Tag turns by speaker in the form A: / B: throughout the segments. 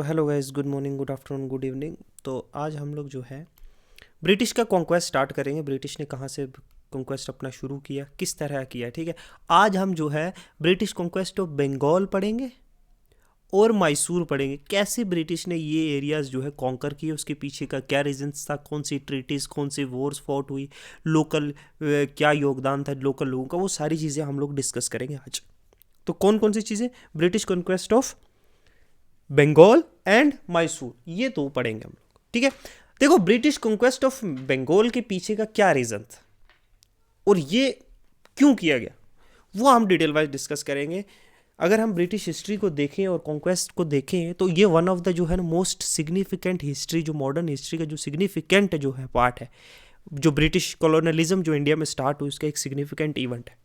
A: Hello guys, good morning, good afternoon, good evening. तो आज हम लोग जो है ब्रिटिश का कॉन्क्वेस्ट स्टार्ट करेंगे। ब्रिटिश ने कहाँ से कॉन्क्वेस्ट अपना शुरू किया, किस तरह किया, ठीक है। आज हम जो है ब्रिटिश कॉन्क्वेस्ट ऑफ बंगाल पढ़ेंगे और मैसूर पढ़ेंगे। कैसे ब्रिटिश ने ये एरियाज जो है कॉन्कर किए, उसके पीछे का क्या रीजंस था, कौन सी ट्रीटीज, कौन सी वॉर्स फॉट हुई, लोकल क्या योगदान था लोकल लोगों का, वो सारी चीज़ें हम लोग डिस्कस करेंगे आज। तो कौन कौन सी चीज़ें? British conquest of Bengal and Mysore, ये तो पढ़ेंगे हम लोग, ठीक है। देखो, ब्रिटिश कॉन्क्वेस्ट ऑफ बंगाल के पीछे का क्या रीज़न था और ये क्यों किया गया, वो हम डिटेल वाइज डिस्कस करेंगे। अगर हम ब्रिटिश हिस्ट्री को देखें और कॉन्क्वेस्ट को देखें तो ये वन ऑफ द जो है ना मोस्ट सिग्निफिकेंट हिस्ट्री, जो मॉडर्न हिस्ट्री का जो सिग्निफिकेंट जो है पार्ट है, जो ब्रिटिश कॉलोनलिज्म जो इंडिया में स्टार्ट हुई उसका एक सिग्निफिकेंट इवेंट है।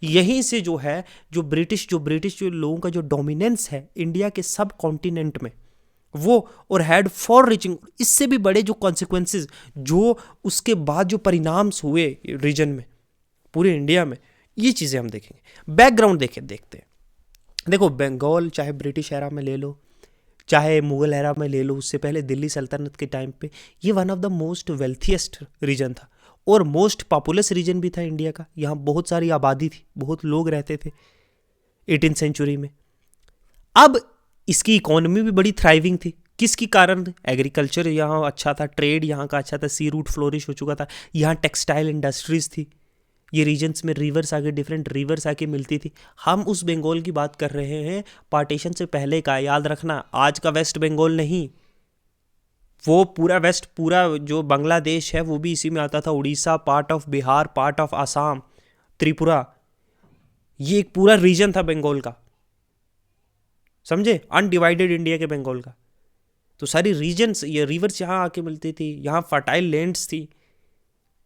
A: यहीं से जो है जो ब्रिटिश जो लोगों का जो डोमिनेंस है इंडिया के सब कॉन्टिनेंट में, वो और हैड फॉर रीचिंग, इससे भी बड़े जो कॉन्सिक्वेंसेस, जो उसके बाद जो परिणाम हुए रीजन में, पूरे इंडिया में, ये चीज़ें हम देखेंगे। बैकग्राउंड देखते हैं। देखो, बंगाल चाहे ब्रिटिश एरा में ले लो, चाहे मुगल एरा में ले लो, उससे पहले दिल्ली सल्तनत के टाइम पे ये one of the most wealthiest region था और मोस्ट पॉपुलस रीजन भी था इंडिया का। यहाँ बहुत सारी आबादी थी, बहुत लोग रहते थे 18th सेंचुरी में। अब इसकी इकोनॉमी भी बड़ी थ्राइविंग थी। किसकी कारण? एग्रीकल्चर यहाँ अच्छा था, ट्रेड यहाँ का अच्छा था, सी रूट फ्लोरिश हो चुका था, यहाँ टेक्सटाइल इंडस्ट्रीज थी, ये रीजन्स में रिवर्स आके, डिफरेंट रिवर्स आके मिलती थी। हम उस बंगाल की बात कर रहे हैं पार्टीशन से पहले का, याद रखना, आज का वेस्ट बंगाल नहीं। वो पूरा वेस्ट, पूरा जो बांग्लादेश है वो भी इसी में आता था, Orissa, part of Bihar, part of Assam, Tripura, ये एक पूरा रीजन था बंगाल का, समझे, अनडिवाइडेड इंडिया के बंगाल का। तो सारी रीजन्स, ये रिवर्स यहाँ आके मिलती थी, यहाँ फर्टाइल लैंड्स थी,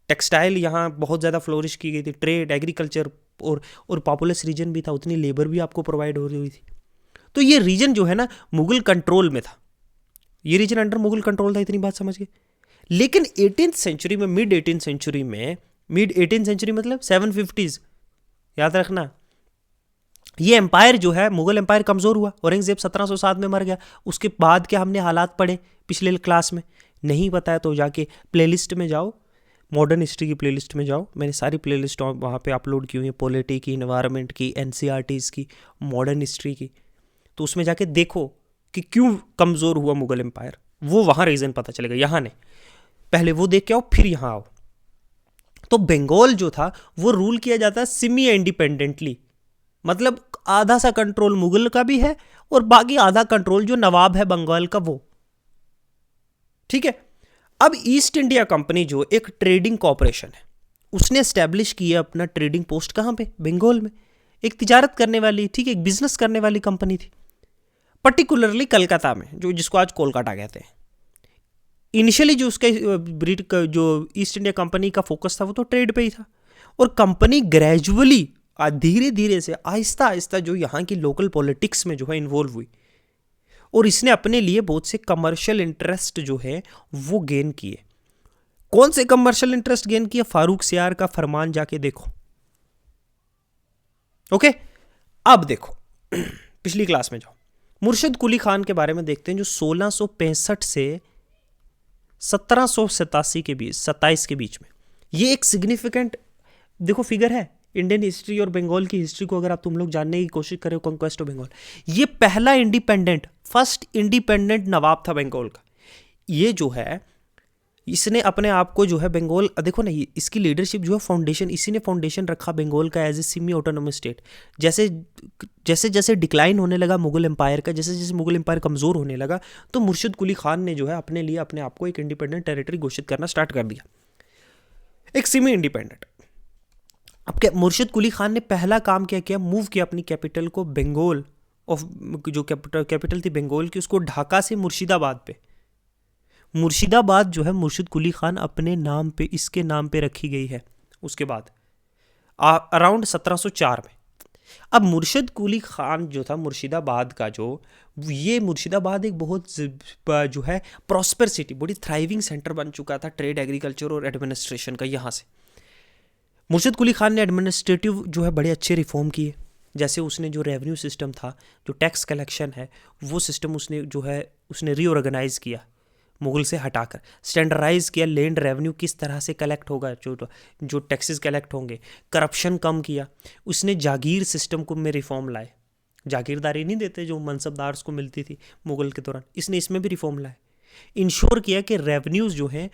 A: टेक्सटाइल यहाँ बहुत ज़्यादा फ्लोरिश की गई थी, ट्रेड, एग्रीकल्चर और पॉपुलस रीजन भी था, उतनी लेबर भी आपको प्रोवाइड हो रही थी। तो ये रीजन जो है ना मुगल कंट्रोल में था, ये रीजन अंडर मुगल कंट्रोल था, इतनी बात समझ गए। लेकिन 18th सेंचुरी में, मिड 18th सेंचुरी में, मिड 18th सेंचुरी मतलब 750s, याद रखना, ये एम्पायर जो है मुगल एम्पायर कमज़ोर हुआ। औरंगजेब 1707 में मर गया। उसके बाद क्या हमने हालात पढ़े पिछले क्लास में? नहीं पता है तो जाके प्लेलिस्ट में जाओ, मॉडर्न हिस्ट्री की प्लेलिस्ट में जाओ, मैंने सारी प्लेलिस्ट वहाँ पे अपलोड की हुई है, पॉलिटी की, इन्वायरमेंट की, एनसीईआरटीज़ की, मॉडर्न हिस्ट्री की। तो उसमें जाके देखो कि क्यों कमज़ोर हुआ मुगल एम्पायर, वो वहाँ रीज़न पता चलेगा, यहाँ नहीं। पहले वो देख के आओ, फिर यहाँ आओ। तो बंगाल जो था वो रूल किया जाता है सेमी इंडिपेंडेंटली, मतलब आधा सा कंट्रोल मुगल का भी है और बाकी आधा कंट्रोल जो नवाब है बंगाल का वो, ठीक है। अब ईस्ट इंडिया कंपनी जो एक ट्रेडिंग कॉरपोरेशन है, उसने एस्टेब्लिश किया अपना ट्रेडिंग पोस्ट कहाँ पे? बंगाल में। एक तिजारत करने वाली, ठीक है, एक बिजनेस करने वाली कंपनी थी, पर्टिकुलरली कलकत्ता में, जो जिसको आज कोलकाता कहते हैं। इनिशियली जो उसका जो ईस्ट इंडिया कंपनी का फोकस था वो तो ट्रेड पे ही था, और कंपनी ग्रेजुअली, धीरे धीरे से, आहिस्ता आहिस्ता जो यहाँ की लोकल पॉलिटिक्स में जो है इन्वॉल्व हुई, और इसने अपने लिए बहुत से कमर्शियल इंटरेस्ट जो है वो गेन किए। कौन से कमर्शियल इंटरेस्ट गेन किए? फारूक सियार का फरमान जाके देखो, ओके। अब देखो, पिछली क्लास में जाओ, मुर्शिद कुली खान के बारे में देखते हैं, जो 1665 से 1787 के बीच, 27 के बीच में, ये एक सिग्निफिकेंट देखो फिगर है इंडियन हिस्ट्री और बंगाल की हिस्ट्री को अगर आप तुम लोग जानने की कोशिश करें, कॉन्क्वेस्ट ऑफ बंगाल, ये पहला इंडिपेंडेंट, फर्स्ट इंडिपेंडेंट नवाब था बंगाल का। ये जो है, इसने अपने आप को जो है बंगाल, देखो ना, इसकी लीडरशिप जो है, फाउंडेशन, इसी ने फाउंडेशन रखा बंगाल का as a semi autonomous state. जैसे जैसे जैसे डिक्लाइन होने लगा मुगल एम्पायर का, जैसे जैसे मुगल एम्पायर कमज़ोर होने लगा, तो मुर्शिद कुली खान ने जो है अपने लिए अपने आप को एक इंडिपेंडेंट टेरिटरी घोषित करना स्टार्ट कर दिया, एक सेमी इंडिपेंडेंट। अब क्या मुर्शिद कुली खान ने पहला काम क्या किया? मूव किया अपनी कैपिटल को बंगाल ऑफ, जो कैपिटल थी बंगाल की, उसको ढाका से मुर्शिदाबाद पे। मुर्शिदाबाद जो है मुर्शिद कुली खान अपने नाम पे, इसके नाम पे रखी गई है उसके बाद अराउंड 1704 में। अब मुर्शिद कुली खान जो था मुर्शिदाबाद का, जो ये मुर्शिदाबाद एक बहुत जो है प्रॉस्पर सिटी, बड़ी थ्राइविंग सेंटर बन चुका था ट्रेड, एग्रीकल्चर और एडमिनिस्ट्रेशन का। यहाँ से मुर्शिद कुली खान ने एडमिनिस्ट्रेटिव जो है बड़े अच्छे रिफॉर्म किए, जैसे उसने जो रेवेन्यू सिस्टम था, जो टैक्स कलेक्शन है, वो सिस्टम उसने जो है उसने रीऑर्गेनाइज किया, मुगल से हटाकर स्टैंडर्डाइज किया। लैंड रेवेन्यू किस तरह से कलेक्ट होगा, जो टैक्सेस कलेक्ट होंगे, करप्शन कम किया। उसने जागीर सिस्टम को में रिफॉर्म लाए, जागीरदारी नहीं देते जो मनसबदार्स को मिलती थी मुगल के दौरान, इसने इसमें भी रिफॉर्म लाए। इंश्योर किया कि रेवेन्यूज जो हैं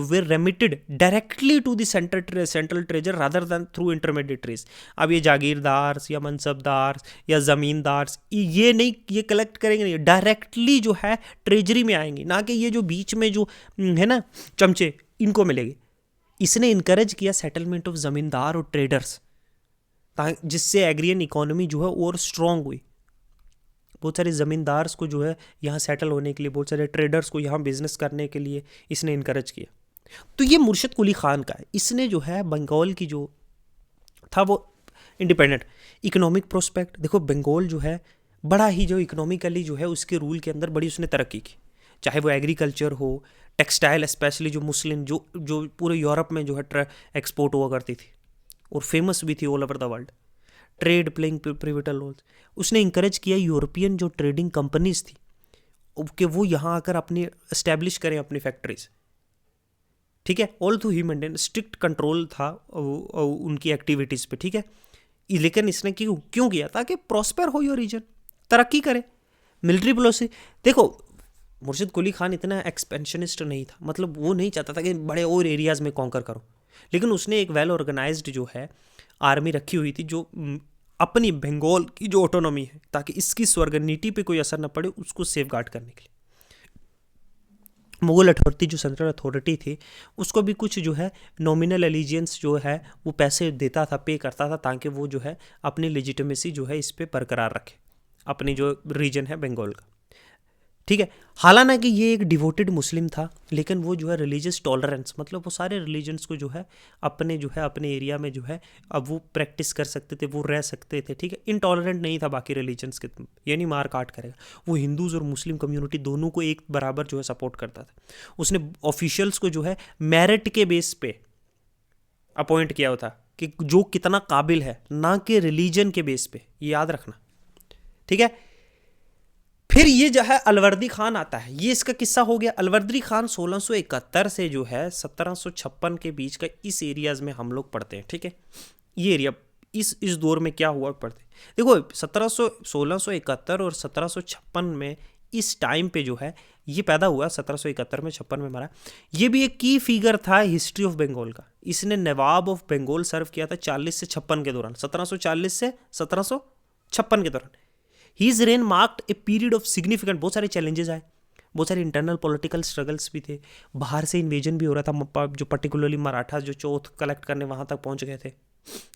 A: वे remitted directly to the central treasure rather than through intermediaries. अब ये जागीरदार्स या मनसबदार्स या ज़मींदार्स ये नहीं, ये कलेक्ट करेंगे नहीं, डायरेक्टली जो है ट्रेजरी में आएंगे, ना कि ये जो बीच में जो है ना चमचे, इनको मिलेंगे। इसने इनकरेज किया सेटलमेंट ऑफ ज़मींदार और ट्रेडर्स, जिससे एग्रियन इकोनॉमी जो है और स्ट्रॉन्ग हुई। बहुत सारे ज़मींदार्स को जो है यहाँ सेटल होने के लिए, बहुत सारे ट्रेडर्स को यहाँ बिजनेस करने के लिए इसने इनकरेज किया। तो ये मुर्शिद कुली खान का है। इसने जो है बंगाल की जो था वो इंडिपेंडेंट इकोनॉमिक प्रोस्पेक्ट, देखो बंगाल जो है बड़ा ही जो इकोनॉमिकली जो है उसके रूल के अंदर बड़ी उसने तरक्की की, चाहे वो एग्रीकल्चर हो, टेक्सटाइल स्पेशली जो मुस्लिम जो पूरे यूरोप में जो है एक्सपोर्ट हुआ करती थी और फेमस भी थी all over the world, trade playing pivotal roles. उसने इंकरेज किया यूरोपियन जो ट्रेडिंग कंपनीज थी कि वो यहाँ आकर अपनी एस्टेब्लिश करें अपनी फैक्ट्रीज, ठीक है। ऑल थ्रू ही मेंटेन स्ट्रिक्ट कंट्रोल था उनकी एक्टिविटीज़ पे, ठीक है। लेकिन इसने क्यों किया? ताकि प्रॉस्पर हो योर रीजन, तरक्की करे। मिलिट्री पॉलिसी देखो, मुर्शिद कुली खान इतना एक्सपेंशनिस्ट नहीं था, मतलब वो नहीं चाहता था कि बड़े और एरियाज़ में कॉन्कर करो, लेकिन उसने एक वेल ऑर्गेनाइज्ड जो है आर्मी रखी हुई थी जो अपनी बंगाल की जो ऑटोनॉमी है, ताकि इसकी स्वर्गनीति पे कोई असर न पड़े, उसको सेफ गार्ड करने के लिए। मुगल अथॉरिटी जो सेंट्रल अथॉरिटी थी उसको भी कुछ जो है नॉमिनल एलिजियंस जो है वो पैसे देता था, पे करता था, ताकि वो जो है अपनी लेजिटिमेसी जो है इस पे बरकरार रखे, अपनी जो रीजन है बंगाल का, ठीक है। हालांकि ये एक डिवोटेड मुस्लिम था, लेकिन वो जो है रिलीजियस टॉलरेंस, मतलब वो सारे रिलीजन्स को जो है अपने एरिया में जो है अब वो प्रैक्टिस कर सकते थे, वो रह सकते थे, ठीक है। इनटॉलरेंट नहीं था बाकी रिलीजन्स के, यानी मार काट करेगा। वो हिंदूज़ और मुस्लिम कम्युनिटी दोनों को एक बराबर जो है सपोर्ट करता था। उसने ऑफिशियल्स को जो है मेरिट के बेस पे अपॉइंट किया हुआ था कि जो कितना काबिल है, ना कि रिलीजन के बेस पे, ये याद रखना, ठीक है। फिर ये जो है अलवर्दी खान आता है, ये इसका किस्सा हो गया। अलवर्दी खान 1671 से जो है 1756 के बीच का इस एरियाज में हम लोग पढ़ते हैं, ठीक है। ये एरिया इस दौर में क्या हुआ पढ़ते हैं। देखो 1671 और 1756 में इस टाइम पे जो है ये पैदा हुआ, 1771 में 56 में मरा। ये भी एक की फिगर था हिस्ट्री ऑफ बंगाल का। इसने नवाब ऑफ बंगाल सर्व किया था 40 से 56 के दौरान, 1740 से 1756 के दौरान। His reign marked a period of significant, बहुत सारे चैलेंजेस आए, बहुत सारे इंटरनल पॉलिटिकल स्ट्रगल्स भी थे, बाहर से इन्वेजन भी हो रहा था, जो पर्टिकुलरली मराठा जो चौथ कलेक्ट करने वहाँ तक पहुँच गए थे,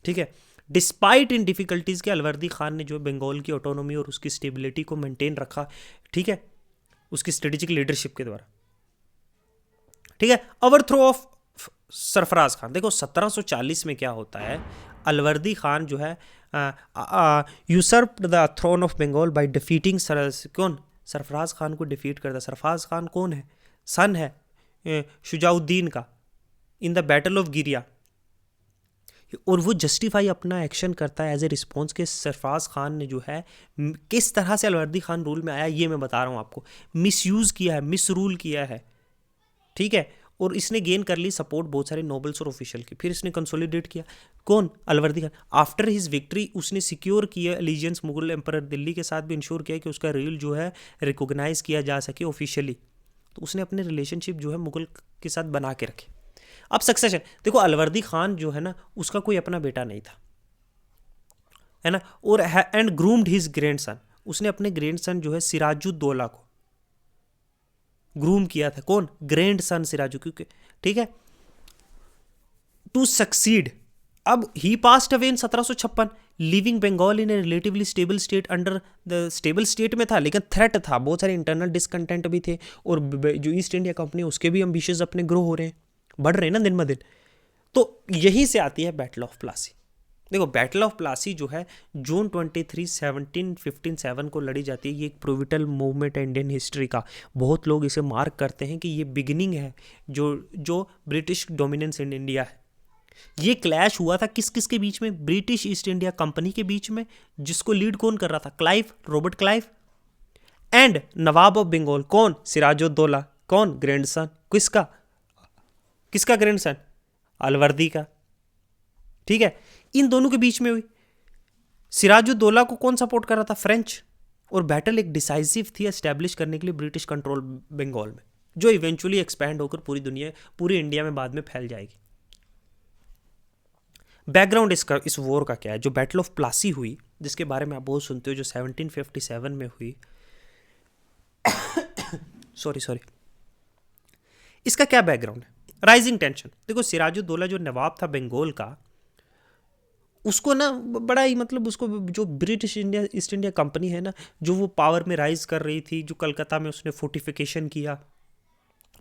A: ठीक है। डिस्पाइट इन डिफिकल्टीज़ के अलवर्दी खान ने जो बंगाल की ऑटोनॉमी और उसकी स्टेबिलिटी को मेंटेन रखा, ठीक है, उसकी स्ट्रेटेजिक लीडरशिप के द्वारा, ठीक है। ओवरथ्रो ऑफ सरफराज खान, देखो 1740 में क्या होता है, अलवर्दी खान जो है usurped the throne of Bengal by defeating Sarfaraz Khan को डिफीट करता। सरफराज खान कौन है? सन है शुजाउद्दीन का, इन द बैटल ऑफ गिरिया। और वो जस्टिफाई अपना एक्शन करता है एज ए रिस्पॉन्स के सरफराज खान ने जो है किस तरह से अलवर्दी खान रूल में आया, ये मैं बता रहा हूँ आपको। मिसयूज़ किया है, मिस रूल किया है, ठीक है। और इसने गेन कर ली सपोर्ट बहुत सारे नोबल्स और ऑफिशियल की। फिर इसने कंसोलिडेट किया, कौन? Alivardi Khan. After his victory उसने सिक्योर किया एलिजेंस मुगल एम्परर दिल्ली के साथ भी इंश्योर किया कि उसका रूल जो है रिकॉग्नाइज किया जा सके ऑफिशियली। तो उसने अपने रिलेशनशिप जो है मुगल के साथ बना के रखे। अब सक्सेशन देखो, अलवर्दी खान जो है ना उसका कोई अपना बेटा नहीं था, है ना। और and groomed his grand son, उसने अपने ग्रैंड सन जो है सिराजुद्दौला को ग्रूम किया था। कौन? ग्रैंड सन सिराजू, क्योंकि ठीक है, टू सक्सीड। अब he passed away in 1756, living Bengal in a relatively stable state. Under the stable state में था, लेकिन थ्रेट था, बहुत सारे इंटरनल डिसकंटेंट भी थे। और जो ईस्ट इंडिया कंपनी उसके भी एम्बिशंस अपने ग्रो हो रहे हैं, बढ़ रहे हैं ना दिन ब दिन। तो यहीं से आती है बैटल ऑफ प्लासी। देखो बैटल ऑफ प्लासी जो है जून 23, 1757 को लड़ी जाती है। ये एक प्रोविटल मूवमेंट है इंडियन हिस्ट्री का। बहुत लोग इसे मार्क करते हैं कि ये बिगिनिंग है जो ब्रिटिश डोमिनेंस इन इंडिया है। ये क्लैश हुआ था किस किस के बीच में? ब्रिटिश ईस्ट इंडिया कंपनी के बीच में, जिसको लीड कौन कर रहा था? Clive, Robert Clive, and nawab of Bengal कौन? सिराजुद्दौला। कौन? ग्रैंडसन। किसका? किसका ग्रैंडसन? अलवर्दी का। ठीक है, इन दोनों के बीच में हुई। सिराजुद्दौला को कौन सपोर्ट कर रहा था? फ्रेंच। और बैटल एक डिसाइसिव थी एस्टैब्लिश करने के लिए ब्रिटिश कंट्रोल बंगाल में, जो इवेंचुअली एक्सपैंड होकर पूरी दुनिया, पूरी इंडिया में बाद में फैल जाएगी। बैकग्राउंड इसका, इस वॉर का क्या है? जो बैटल ऑफ प्लासी हुई, जिसके बारे में आप बहुत सुनते हो, जो 1757 में हुई, सॉरी, इसका क्या बैकग्राउंड है? Rising tension. देखो, सिराजुद्दौला जो नवाब था बंगाल का, उसको ना बड़ा ही, मतलब उसको जो British India east India company है ना, जो वो पावर में राइज कर रही थी, जो कलकत्ता में उसने फोर्टिफिकेशन किया,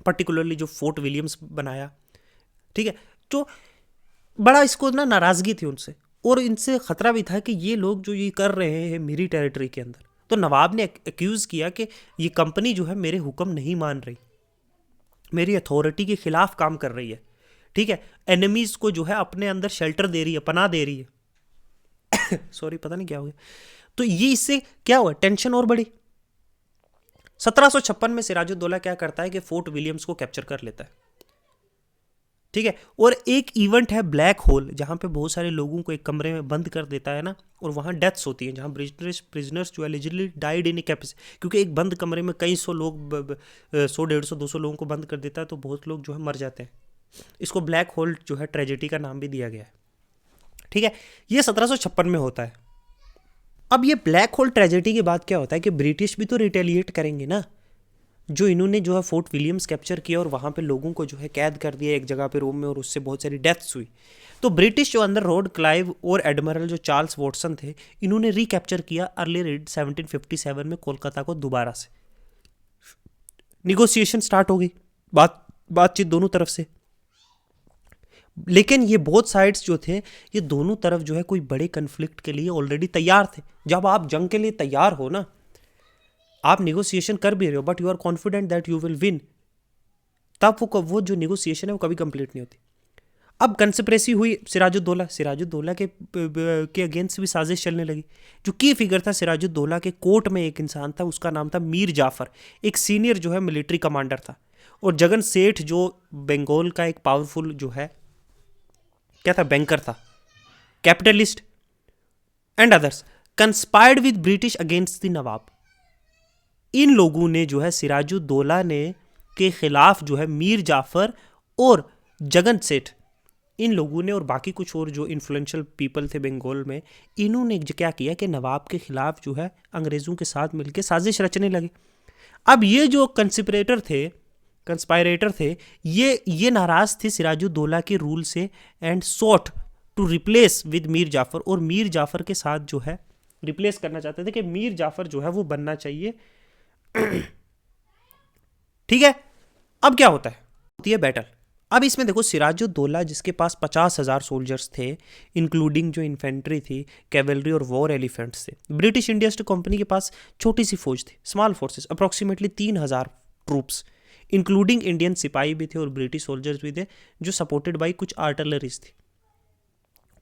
A: पर्टिकुलरली जो फोर्ट विलियम्स बनाया, ठीक है, तो बड़ा इसको ना नाराज़गी थी उनसे, और इनसे ख़तरा भी था कि ये लोग जो ये कर रहे हैं मेरी टेरिटरी के अंदर। तो नवाब ने एक्यूज़ किया कि ये कंपनी जो है मेरे हुक्म नहीं मान रही, मेरी अथॉरिटी के खिलाफ काम कर रही है, ठीक है, एनिमीज को जो है अपने अंदर शेल्टर दे रही है, पनाह दे रही है। सॉरी, पता नहीं क्या हो गया। तो ये इससे क्या हुआ? टेंशन और बढ़ी। 1756 में सिराजुद्दौला क्या करता है कि फोर्ट विलियम्स को कैप्चर कर लेता है, ठीक है, और एक इवेंट है ब्लैक होल, जहां पे बहुत सारे लोगों को एक कमरे में बंद कर देता है ना, और वहां डेथ्स होती हैं, जहां ब्रिटिश प्रिजनर्स जो एलिजिबली डाइड इन कैपेसिटी, क्योंकि एक बंद कमरे में कई सौ लोग, 100, 150, 200 लोगों को बंद कर देता है, तो बहुत लोग जो है मर जाते हैं। इसको ब्लैक होल जो है ट्रेजेडी का नाम भी दिया गया है, ठीक है। ये 1756 में होता है। अब ये ब्लैक होल ट्रेजेडी के बाद क्या होता है कि ब्रिटिश भी तो रिटेलिएट करेंगे ना, जो इन्होंने जो है फोर्ट विलियम्स कैप्चर किया और वहाँ पे लोगों को जो है कैद कर दिया एक जगह पे रूम में, और उससे बहुत सारी डेथ्स हुई। तो ब्रिटिश जो अंदर रॉर्ड क्लाइव और एडमिरल जो चार्ल्स वॉटसन थे, इन्होंने रिकैप्चर किया अर्ली 1757 में कोलकाता को दोबारा से। निगोसिएशन स्टार्ट हो गई, बातचीत दोनों तरफ से। लेकिन ये बोथ साइड्स जो थे, ये दोनों तरफ जो है कोई बड़े कन्फ्लिक्ट के लिए ऑलरेडी तैयार थे। जब आप जंग के लिए तैयार हो ना, आप निगोसिएशन कर भी रहे हो, but you are confident that you will win, तब वो जो निगोसिएशन है वो कभी कंप्लीट नहीं होती। अब कंस्पिरेसी हुई सिराजुद्दौला के अगेंस्ट भी साजिश चलने लगी। जो की फिगर था सिराजुद्दौला के कोर्ट में एक इंसान था, उसका नाम था मीर जाफर, एक सीनियर जो है मिलिट्री कमांडर था। और जगन सेठ जो बंगाल का एक पावरफुल जो है क्या था, बैंकर था, capitalist, and others conspired with British against the Nawab. इन लोगों ने जो है सिराजुद्दौला ने के खिलाफ जो है मीर जाफर और जगन सेठ, इन लोगों ने और बाकी कुछ और जो इन्फ्लुएंशियल पीपल थे बंगाल में, इन्होंने क्या किया कि नवाब के खिलाफ जो है अंग्रेज़ों के साथ मिलकर साजिश रचने लगे। अब ये जो कंस्पायरेटर थे, ये नाराज़ थे सिराजुद्दौला के रूल से, and sought to replace with Mir Jafar, और मीर जाफर के साथ जो है रिप्लेस करना चाहते थे कि मीर जाफर जो है वो बनना चाहिए। ठीक है, अब क्या होता है? होती है बैटल। अब इसमें देखो, सिराजुद्दौला जिसके पास 50,000 सोल्जर्स थे, इंक्लूडिंग जो इन्फेंट्री थी, कैवलरी और वॉर एलिफेंट्स थे। ब्रिटिश इंडिया ईस्ट कंपनी के पास छोटी सी फौज थी, small forces, approximately 3,000 troops, including Indian सिपाही भी थे और ब्रिटिश सोल्जर्स भी थे, जो सपोर्टेड बाई कुछ आर्टिलरीज थी।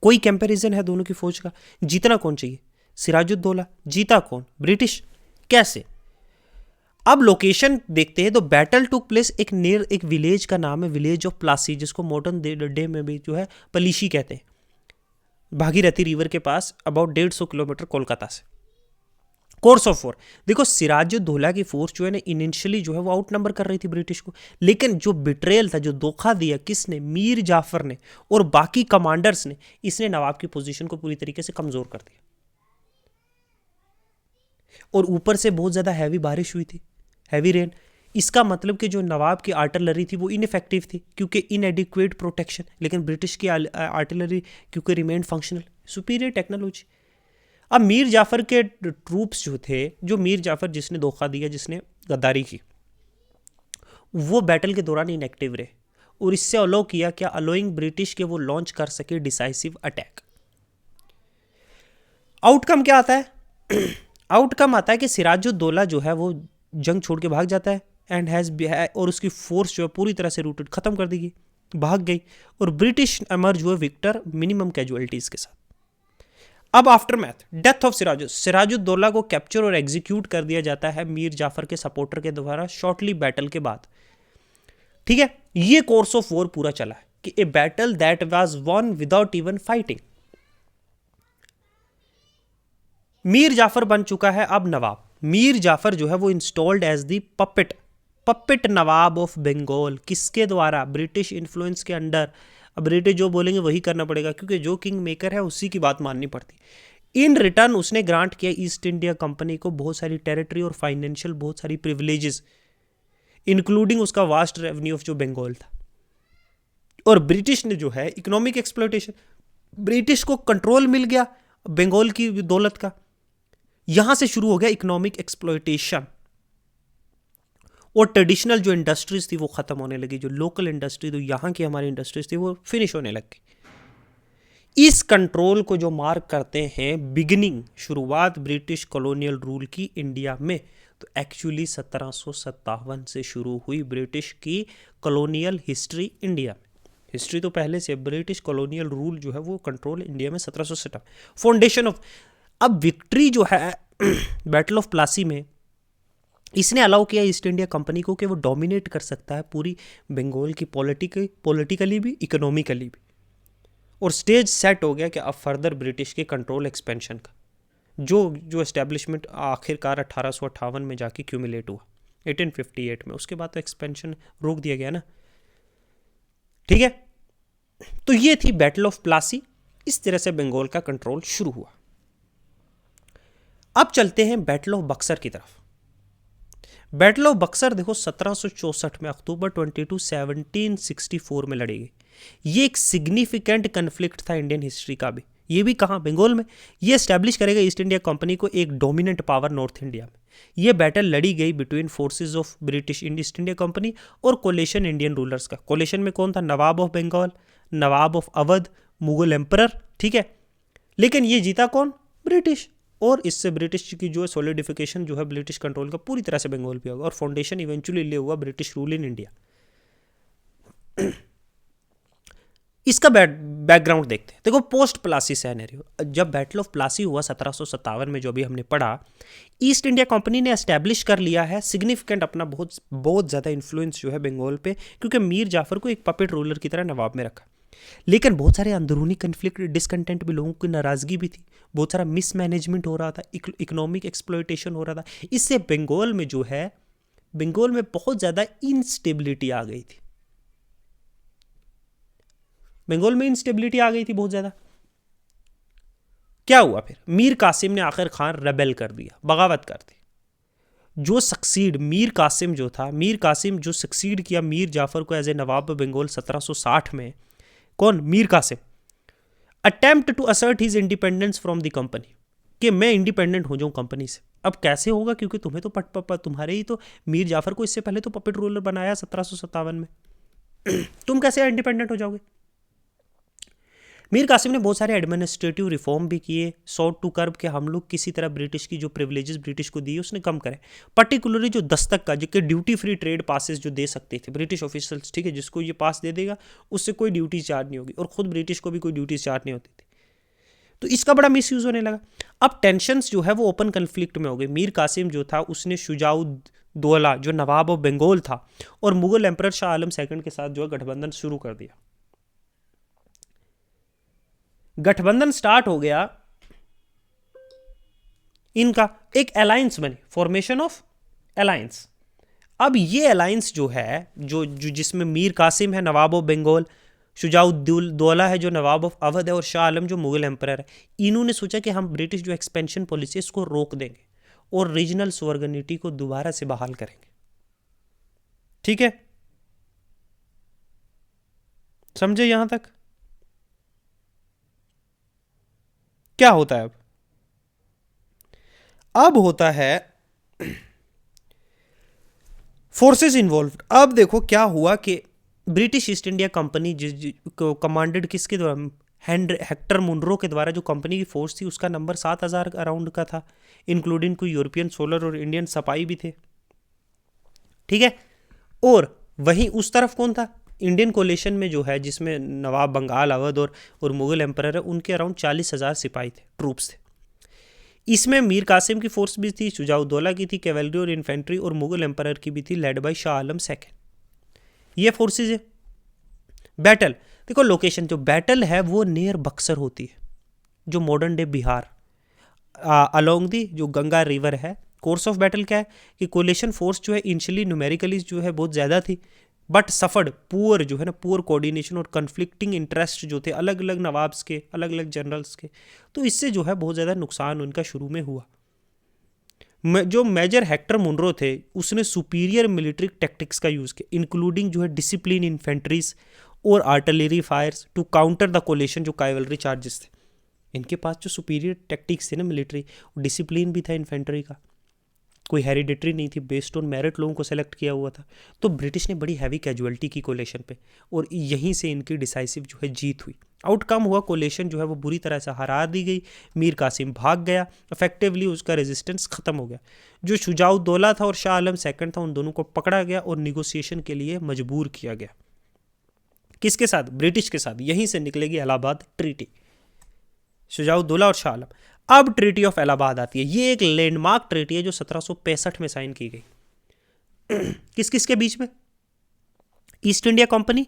A: कोई कंपैरिजन है दोनों की फौज का? जीतना कौन चाहिए? सिराजुद्दौला। जीता कौन? ब्रिटिश। कैसे? अब लोकेशन देखते हैं तो बैटल टुक प्लेस एक विलेज का नाम है, विलेज ऑफ प्लासी, जिसको मॉडर्न डे में भी जो है पलीशी कहते हैं, भागीरथी रिवर के पास, अबाउट 150 किलोमीटर कोलकाता से। कोर्स ऑफ वॉर देखो, सिराजुद्दौला की फोर्स जो है ना, इनिशियली जो है वो आउट नंबर कर रही थी ब्रिटिश को, लेकिन जो बिट्रेयल था, जो धोखा दिया किसने? मीर जाफर ने और बाकी कमांडर्स ने, इसने नवाब की पोजीशन को पूरी तरीके से कमजोर कर दिया। और ऊपर से बहुत ज्यादा हैवी बारिश हुई थी, हैवी रेन। इसका मतलब कि जो नवाब की आर्टिलरी थी वो इनफेक्टिव थी, क्योंकि इनएडिक्वेट प्रोटेक्शन, लेकिन ब्रिटिश की आर्टिलरी क्योंकि रिमेन फंक्शनल, सुपीरियर टेक्नोलॉजी। अब मीर जाफर के ट्रूप्स जो थे, जो मीर जाफर जिसने धोखा दिया, जिसने गद्दारी की, वो बैटल के दौरान इनएक्टिव रहे, और इससे अलो किया क्या? अलोइंग ब्रिटिश के वो लॉन्च कर सके डिसाइसिव अटैक। आउटकम क्या आता है? आउटकम आता है कि सिराजुद्दौला जो है वो जंग छोड़ के भाग जाता है, एंड और उसकी फोर्स जो है पूरी तरह से रूटेड, खत्म कर दी गई। भाग गई और ब्रिटिश एमर्ज हुए विक्टर मिनिमम कैजुअलिटीज के साथ। अब aftermath death of Siraj ud Daulah को कैप्चर और एग्जीक्यूट कर दिया जाता है मीर जाफर के सपोर्टर के द्वारा शॉर्टली बैटल के बाद। ठीक है, ये कोर्स ऑफ वॉर पूरा चला है कि a battle that was won without even fighting. Mir Jafar बन चुका है अब नवाब। मीर जाफर जो है वो installed as the puppet nawab of Bengal. किसके द्वारा? ब्रिटिश इन्फ्लुएंस के अंडर। अब ब्रिटिश जो बोलेंगे वही करना पड़ेगा, क्योंकि जो किंग मेकर है उसी की बात माननी पड़ती। इन रिटर्न उसने ग्रांट किया ईस्ट इंडिया कंपनी को बहुत सारी टेरिटरी और फाइनेंशियल बहुत सारी प्रिविलेजेस, इंक्लूडिंग उसका वास्ट रेवेन्यू ऑफ जो बंगाल था। और ब्रिटिश ने जो है इकोनॉमिक एक्सप्लॉयटेशन, ब्रिटिश को कंट्रोल मिल गया बंगाल की दौलत का। यहां से शुरू हो गया इकोनॉमिक एक्सप्लॉयटेशन और ट्रेडिशनल जो इंडस्ट्रीज थी वो खत्म होने लगी। जो लोकल इंडस्ट्री तो यहां की हमारी इंडस्ट्रीज थी वो फिनिश होने लग गई। इस कंट्रोल को जो मार्क करते हैं बिगिनिंग, शुरुआत ब्रिटिश कॉलोनियल रूल की इंडिया में, तो एक्चुअली 1757 से शुरू हुई ब्रिटिश की कॉलोनियल हिस्ट्री इंडिया में। हिस्ट्री तो पहले से, ब्रिटिश कॉलोनियल रूल जो है वो कंट्रोल इंडिया में 1757 फाउंडेशन ऑफ। अब विक्ट्री जो है बैटल ऑफ प्लासी में, इसने अलाउ किया ईस्ट इंडिया कंपनी को कि वो डोमिनेट कर सकता है पूरी बंगाल की पॉलिटिकली भी इकोनॉमिकली भी। और स्टेज सेट हो गया कि अब फर्दर ब्रिटिश के कंट्रोल एक्सपेंशन का जो एस्टेब्लिशमेंट आखिरकार 1858 में जाके क्यूमुलेट हुआ 1858 में। उसके बाद तो एक्सपेंशन रोक दिया गया ना। ठीक है, तो ये थी बैटल ऑफ प्लासी। इस तरह से बंगाल का कंट्रोल शुरू हुआ। अब चलते हैं बैटल ऑफ बक्सर की तरफ। बैटल ऑफ बक्सर देखो 1764 में अक्टूबर 22 1764 में लड़ी गई। ये एक सिग्निफिकेंट कन्फ्लिक्ट था इंडियन हिस्ट्री का भी। ये भी कहाँ? बंगाल में। ये एस्टैब्लिश करेगा ईस्ट इंडिया कंपनी को एक डोमिनेंट पावर नॉर्थ इंडिया में। ये बैटल लड़ी गई between forces of British East India Company और कोलेशन इंडियन रूलर्स का। कोलेशन में कौन था? Nawab of Bengal, Nawab of Awadh, Mughal emperor. ठीक है, लेकिन ये जीता कौन? ब्रिटिश। और इससे ब्रिटिश की जो है सॉलिडिफिकेशन जो है ब्रिटिश कंट्रोल का पूरी तरह से बंगाल पे होगा और फाउंडेशन इवेंचुअली ले हुआ ब्रिटिश रूल इन इंडिया। इसका बैकग्राउंड देखते हैं। देखो पोस्ट प्लासी सिनेरियो, जब बैटल ऑफ प्लासी हुआ 1757 में, जो अभी हमने पढ़ा, ईस्ट इंडिया कंपनी ने एस्टैब्लिश कर लिया है सिग्निफिकेंट अपना बहुत ज़्यादा इन्फ्लुएंस जो है बंगाल पे, क्योंकि मीर जाफर को एक पपेट रूलर की तरह नवाब में रखा। लेकिन बहुत सारे अंदरूनी कन्फ्लिक्ट, डिसकंटेंट भी, लोगों की नाराज़गी भी थी, बहुत सारा मिसमैनेजमेंट हो रहा था, इकोनॉमिक एक्सप्लॉयटेशन हो रहा था। इससे बंगाल में जो है, बंगाल में बहुत ज़्यादा इंस्टेबिलिटी आ गई थी। बंगाल में इंस्टेबिलिटी आ गई थी बहुत ज़्यादा। क्या हुआ फिर? मीर कासिम ने आखिर खान रेबेल कर दिया, बगावत कर दी। जो सक्सीड मीर कासिम जो था, मीर कासिम जो सक्सीड किया मीर जाफर को एज ए नवाब बंगाल 1760 में, कौन? Mir Qasim. Attempt to assert his independence from the company, कि मैं इंडिपेंडेंट हो जाऊं कंपनी से। अब कैसे होगा? क्योंकि तुम्हें तो तुम्हारे ही तो मीर जाफर को इससे पहले तो पपेट रूलर बनाया 1757 में। तुम कैसे इंडिपेंडेंट हो जाओगे? मीर कासिम ने बहुत सारे एडमिनिस्ट्रेटिव रिफॉर्म भी किए, सॉर्ट टू कर्ब के हम लोग किसी तरह ब्रिटिश की जो प्रिविलेजेस ब्रिटिश को दी उसने कम करे। पर्टिकुलरली जो दस्तक का, जो ड्यूटी फ्री ट्रेड पासेस जो दे सकते थे ब्रिटिश ऑफिशियल्स, ठीक है, जिसको ये पास दे देगा उससे कोई ड्यूटी चार्ज नहीं होगी, और खुद ब्रिटिश को भी कोई ड्यूटी चार्ज नहीं होती थी। तो इसका बड़ा मिसयूज होने लगा। अब टेंशंस जो है वो ओपन कन्फ्लिक्ट में हो गई। मीर कासिम जो था उसने शुजाउद्दौला जो नवाब ऑफ बंगाल था और मुगल एम्परर शाह आलम सेकंड के साथ जो है गठबंधन शुरू कर दिया। गठबंधन स्टार्ट हो गया, इनका एक अलायंस बनी, फॉर्मेशन ऑफ अलायंस। अब ये अलायंस जो है, जो जिसमें मीर कासिम है नवाब ऑफ बंगाल, शुजाउद्दौला है जो नवाब ऑफ अवध है, और शाह आलम जो मुगल एम्परर है, इन्होंने सोचा कि हम ब्रिटिश जो एक्सपेंशन पॉलिसी है इसको रोक देंगे और रीजनल सोवर्निटी को दोबारा से बहाल करेंगे। ठीक है, समझे यहां तक? क्या होता है अब होता है फोर्सेस इन्वॉल्व्ड। अब देखो क्या हुआ कि ब्रिटिश ईस्ट इंडिया कंपनी को कमांडेड किसके द्वारा? हेक्टर मुनरो के द्वारा। जो कंपनी की फोर्स थी उसका नंबर 7000 अराउंड का था, इंक्लूडिंग कोई यूरोपियन सोलर और इंडियन सपाई भी थे। ठीक है, और वहीं उस तरफ कौन था? इंडियन कोलिशन में जो है, जिसमें नवाब बंगाल, अवध और मुगल एम्परर है, उनके अराउंड 40,000 सिपाही थे, ट्रूप्स थे। इसमें मीर कासिम की फोर्स भी थी, शुजाउद्दौला की थी, कैवेलरी और इन्फेंट्री, और मुगल एम्परर की भी थी, led by Shah Alam second. ये फोर्सेज है। बैटल देखो, लोकेशन जो बैटल है वो नियर बक्सर होती है, जो modern day Bihar, along the जो गंगा रिवर है। कोर्स ऑफ बैटल क्या है कि कोलिशन फोर्स जो है इनिशियली न्यूमेरिकली जो है बहुत ज़्यादा थी, बट सफर्ड पुअर जो है ना, पुअर कोऑर्डिनेशन और कन्फ्लिक्टिंग इंटरेस्ट जो थे अलग अलग नवाब्स के, अलग अलग जनरल्स के, तो इससे जो है बहुत ज़्यादा नुकसान उनका शुरू में हुआ। जो मेजर हेक्टर मुनरो थे, उसने सुपीरियर मिलिट्री टैक्टिक्स का यूज़ किया, इंक्लूडिंग जो है डिसिप्लिन इन्फेंट्रीज और artillery fires to counter the coalition जो कैवलरी चार्जेस थे। इनके पास जो सुपीरियर टैक्टिक्स थे ना मिलिट्री, डिसिप्लिन भी था इन्फेंट्री का, कोई हेरिडिटरी नहीं थी, बेस्ड ऑन मेरिट लोगों को सेलेक्ट किया हुआ था। तो ब्रिटिश ने बड़ी हैवी कैजुअलिटी की कोलिशन पे, और यहीं से इनकी डिसाइसिव जो है जीत हुई। आउटकम हुआ कोलिशन जो है वो बुरी तरह से हरा दी गई, मीर कासिम भाग गया, इफेक्टिवली उसका रेजिस्टेंस खत्म हो गया। जो शुजाउद्दौला था और शाह आलम सेकंड था, उन दोनों को पकड़ा गया और निगोसिएशन के लिए मजबूर किया गया। किसके साथ? ब्रिटिश के साथ। यहीं से निकलेगी इलाहाबाद ट्रीटी, शुजाउद्दौला और शाह आलम। अब ट्रीटी ऑफ इलाहाबाद आती है। ये एक लैंडमार्क ट्रीटी है जो 1765 में साइन की गई। किस किस के बीच में? ईस्ट इंडिया कंपनी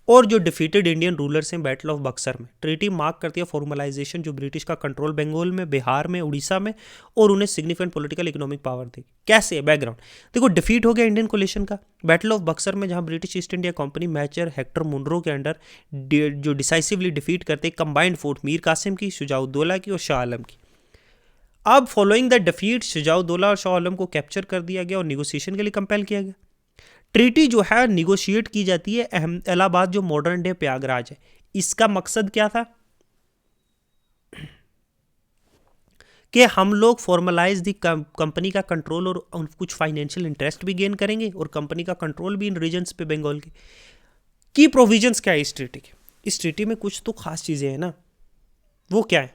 A: और जो डिफीटेड इंडियन रूलर्स हैं बैटल ऑफ बक्सर में। ट्रीटी मार्क करती है फॉर्मलाइजेशन जो ब्रिटिश का कंट्रोल बंगाल में, बिहार में, उड़ीसा में, और उन्हें सिग्निफिकेंट पॉलिटिकल इकोनॉमिक पावर दी। कैसे? बैकग्राउंड देखो, डिफीट हो गया इंडियन कोलिशन का बैटल ऑफ बक्सर में, जहां British East India Company major Hector Munro के अंडर जो डिसाइसिवली डिफीट करते कंबाइंड फोर्स मीर कासिम की, शुजाउद्दौला की और शाह आलम की। अब फॉलोइंग द डिफीट शुजाउद्दौला और शाह आलम को कैप्चर कर दिया गया और निगोसिएशन के लिए कंपेल किया गया। ट्रीटी जो है निगोशिएट की जाती है इलाहाबाद जो मॉडर्न डे प्रयागराज है। इसका मकसद क्या था कि हम लोग फॉर्मलाइज दी कंपनी का कंट्रोल और कुछ फाइनेंशियल इंटरेस्ट भी गेन करेंगे और कंपनी का कंट्रोल भी इन रीजन्स पे बंगाल के। की प्रोविजंस क्या है इस ट्रीटी के? इस ट्रीटी में कुछ तो खास चीजें हैं ना, वो क्या है?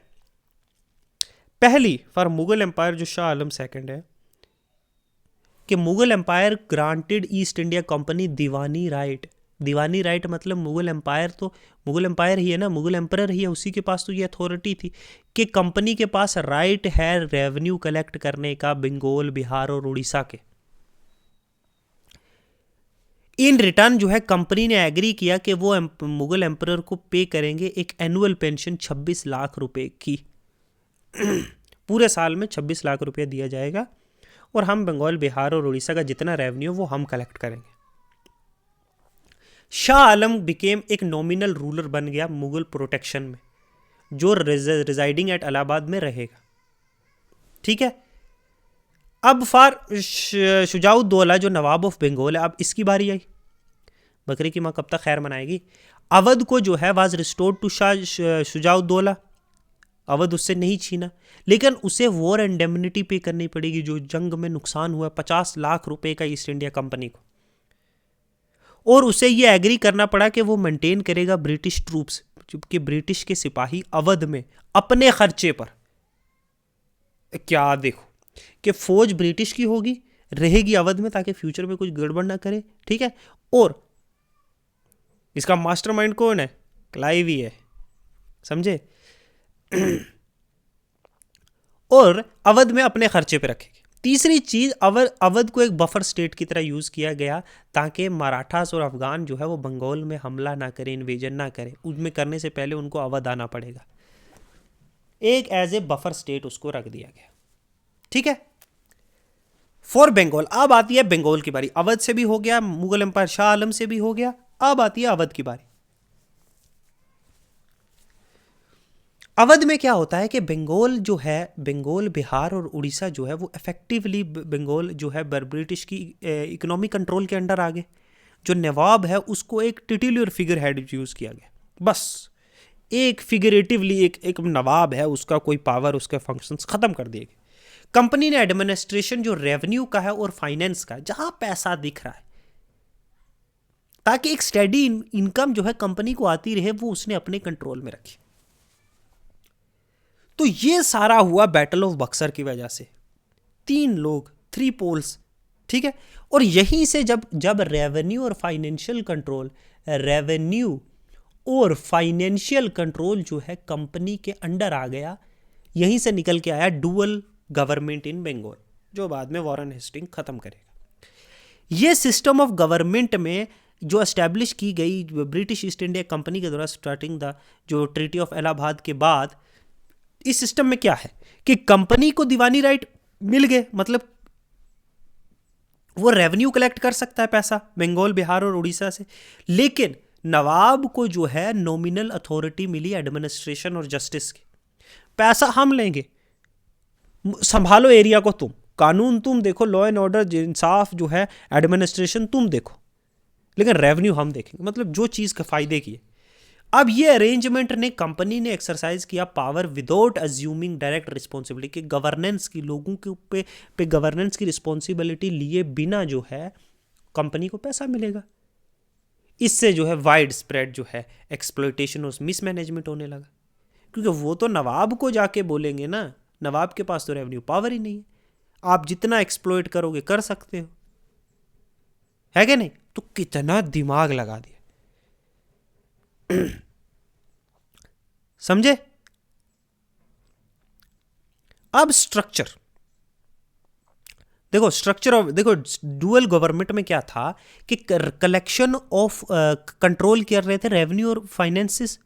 A: पहली, फॉर मुगल एम्पायर जो शाह आलम सेकंड है, कि Mughal empire granted East India Company Diwani right. Diwani right मतलब मुगल एम्पायर तो मुगल एम्पायर ही है ना, मुगल एम्परर ही है, उसी के पास तो ये अथॉरिटी थी कि कंपनी के पास राइट है रेवेन्यू कलेक्ट करने का बंगाल, बिहार और उड़ीसा के। इन रिटर्न जो है कंपनी ने एग्री किया कि वो मुगल एम्परर को पे करेंगे एक एनुअल पेंशन 26 लाख रुपए की। पूरे साल में 26 लाख रुपया दिया जाएगा और हम बंगाल, बिहार और उड़ीसा का जितना रेवेन्यू वो हम कलेक्ट करेंगे। शाह आलम बिकेम एक नॉमिनल रूलर बन गया मुगल प्रोटेक्शन में, जो रिजाइडिंग एट इलाहाबाद में रहेगा। ठीक है। अब फॉर शुजाउद्दौला जो नवाब ऑफ बंगाल है, अब इसकी बारी आई। बकरी की माँ कब तक खैर मनाएगी? अवध को जो है was restored to Shuja ud Daulah. Awadh उससे नहीं छीना, लेकिन उसे वॉर इंडेमनिटी पे करनी पड़ेगी जो जंग में नुकसान हुआ 50 लाख रुपए का ईस्ट इंडिया कंपनी को। और उसे ये एग्री करना पड़ा कि वो मेंटेन करेगा ब्रिटिश ट्रूप्स, जबकि ब्रिटिश के सिपाही अवध में अपने खर्चे पर। क्या देखो कि फौज ब्रिटिश की होगी, रहेगी अवध में ताकि फ्यूचर में कुछ गड़बड़ ना करे। ठीक है। और इसका मास्टरमाइंड कौन है? क्लाइव ही है, समझे? और अवध में अपने खर्चे पे रखेगी। तीसरी चीज, अवध को एक बफर स्टेट की तरह यूज किया गया ताकि मराठास और अफगान जो है वो बंगाल में हमला ना करे, इन्वेजन ना करे। उनमें करने से पहले उनको अवध आना पड़ेगा। एक एज ए बफर स्टेट उसको रख दिया गया। ठीक है। फॉर बंगाल अब आती है बंगाल की बारी। अवध से भी हो गया, मुगल एम्पायर शाह आलम से भी हो गया, अब आती है अवध की बारी। अवध में क्या होता है कि बंगाल जो है, बंगाल, बिहार और उड़ीसा जो है वो इफेक्टिवली बंगाल जो है ब्रिटिश की इकोनॉमिक कंट्रोल के अंडर आ गए। जो नवाब है उसको एक टिटुलर फिगर हेड यूज़ किया गया। बस एक फिगरेटिवली एक नवाब है, उसका कोई पावर, उसके फंक्शंस ख़त्म कर दिए गए। कंपनी ने एडमिनिस्ट्रेशन जो रेवेन्यू का है और फाइनेंस का, जहां पैसा दिख रहा है ताकि एक स्टेडी इनकम जो है कंपनी को आती रहे, वो उसने अपने कंट्रोल में रखी। तो ये सारा हुआ बैटल ऑफ बक्सर की वजह से। 3 लोग, 3 पोल्स। ठीक है। और यहीं से जब रेवेन्यू और फाइनेंशियल कंट्रोल रेवेन्यू और फाइनेंशियल कंट्रोल जो है कंपनी के अंडर आ गया। यहीं से निकल के आया डुअल गवर्नमेंट इन बंगाल, जो बाद में वॉरेन हेस्टिंग खत्म करेगा। ये सिस्टम ऑफ गवर्नमेंट में जो एस्टैब्लिश की गई ब्रिटिश ईस्ट इंडिया कंपनी के द्वारा स्टार्टिंग द जो ट्रीटी ऑफ इलाहाबाद के बाद, इस सिस्टम में क्या है कि कंपनी को दीवानी राइट मिल गए, मतलब वो रेवेन्यू कलेक्ट कर सकता है पैसा बंगाल, बिहार और उड़ीसा से, लेकिन नवाब को जो है नॉमिनल अथॉरिटी मिली एडमिनिस्ट्रेशन और जस्टिस की। पैसा हम लेंगे, संभालो एरिया को तुम, कानून तुम देखो, लॉ एंड ऑर्डर, इंसाफ जो है, एडमिनिस्ट्रेशन तुम देखो, लेकिन रेवेन्यू हम देखेंगे, मतलब जो चीज़ का फायदे की है। अब ये अरेंजमेंट ने कंपनी ने एक्सरसाइज किया power without assuming direct responsibility, कि गवर्नेंस की, लोगों के पे गवर्नेंस की रिस्पॉन्सिबिलिटी लिए बिना जो है कंपनी को पैसा मिलेगा। इससे जो है वाइड स्प्रेड जो है एक्सप्लॉयटेशन और मिसमैनेजमेंट होने लगा, क्योंकि वो तो नवाब को जाके बोलेंगे ना, नवाब के पास तो रेवेन्यू पावर ही नहीं है, आप जितना एक्सप्लॉयट करोगे कर सकते हो, है कि नहीं? तो कितना दिमाग लगा दिया, समझे? अब स्ट्रक्चर देखो, स्ट्रक्चर ऑफ देखो, डुअल गवर्नमेंट में क्या था कि कलेक्शन ऑफ कंट्रोल कर रहे थे रेवेन्यू और फाइनेंसेस।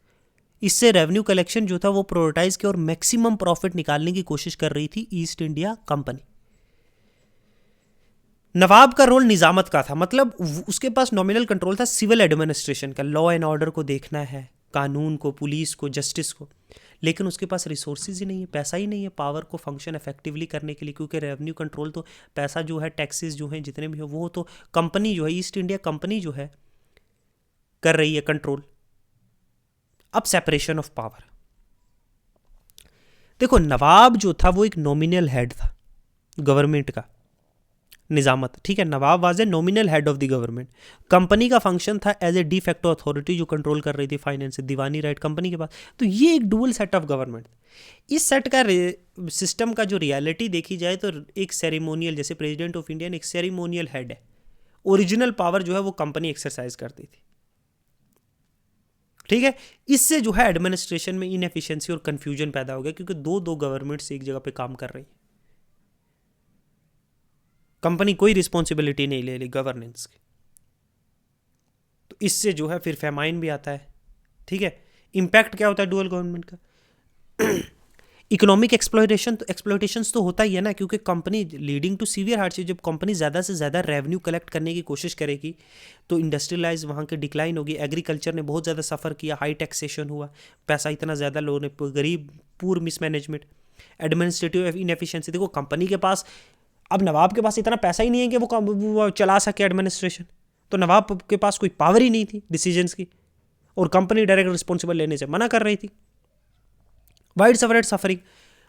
A: इससे रेवेन्यू कलेक्शन जो था वो प्रायोरिटाइज किया और मैक्सिमम प्रॉफिट निकालने की कोशिश कर रही थी ईस्ट इंडिया कंपनी। नवाब का रोल निजामत का था, मतलब उसके पास नॉमिनल कंट्रोल था सिविल एडमिनिस्ट्रेशन का, लॉ एंड ऑर्डर को देखना है, कानून को, पुलिस को, जस्टिस को, लेकिन उसके पास रिसोर्सेज ही नहीं है, पैसा ही नहीं है पावर को फंक्शन इफेक्टिवली करने के लिए, क्योंकि रेवेन्यू कंट्रोल तो पैसा जो है, टैक्सेस जो हैं जितने भी हो, वो तो कंपनी जो है, ईस्ट इंडिया कंपनी जो है कर रही है कंट्रोल। अब सेपरेशन ऑफ पावर देखो, नवाब जो था वो एक नॉमिनल हेड था गवर्नमेंट का, निजामत, ठीक है, Nawab was a nominal head of the government. Company का फंक्शन था as a de facto authority जो कंट्रोल कर रही थी फाइनेंस, दीवानी राइट कंपनी के पास। तो ये एक डुअल सेट ऑफ गवर्नमेंट। इस सेट का सिस्टम का जो रियलिटी देखी जाए तो एक सेरेमोनियल, जैसे प्रेसिडेंट ऑफ इंडिया एक सेरेमोनियल हेड है, ओरिजिनल पावर जो है वो कंपनी एक्सरसाइज करती थी, ठीक है। इससे जो है एडमिनिस्ट्रेशन में इनएफिशिएंसी और कंफ्यूजन पैदा हो गया, क्योंकि दो गवर्नमेंट्स एक जगह पे काम कर रही है, कंपनी कोई रिस्पॉन्सिबिलिटी नहीं ले ली गवर्नेंस की, तो इससे जो है फिर फेमाइन भी आता है, ठीक है। इम्पैक्ट क्या होता है डुअल गवर्नमेंट का? इकोनॉमिक एक्सप्लॉयटेशंस तो होता ही है ना, क्योंकि company leading to severe hardship, जब कंपनी ज़्यादा से ज़्यादा रेवेन्यू कलेक्ट करने की कोशिश करेगी तो इंडस्ट्रियलाइज वहाँ की डिक्लाइन होगी, एग्रीकल्चर ने बहुत ज़्यादा सफ़र किया, हाई टैक्सेशन हुआ, पैसा इतना ज़्यादा लोगों ने, गरीब, पूर मिसमैनेजमेंट, एडमिनिस्ट्रेटिव इनएफिशिएंसी। देखो कंपनी के पास, अब नवाब के पास इतना पैसा ही नहीं है कि वो चला सके एडमिनिस्ट्रेशन, तो नवाब के पास कोई पावर ही नहीं थी डिसीजंस की, और कंपनी डायरेक्ट रिस्पॉन्सिबल लेने से मना कर रही थी, वाइड स्प्रेड सफरिंग।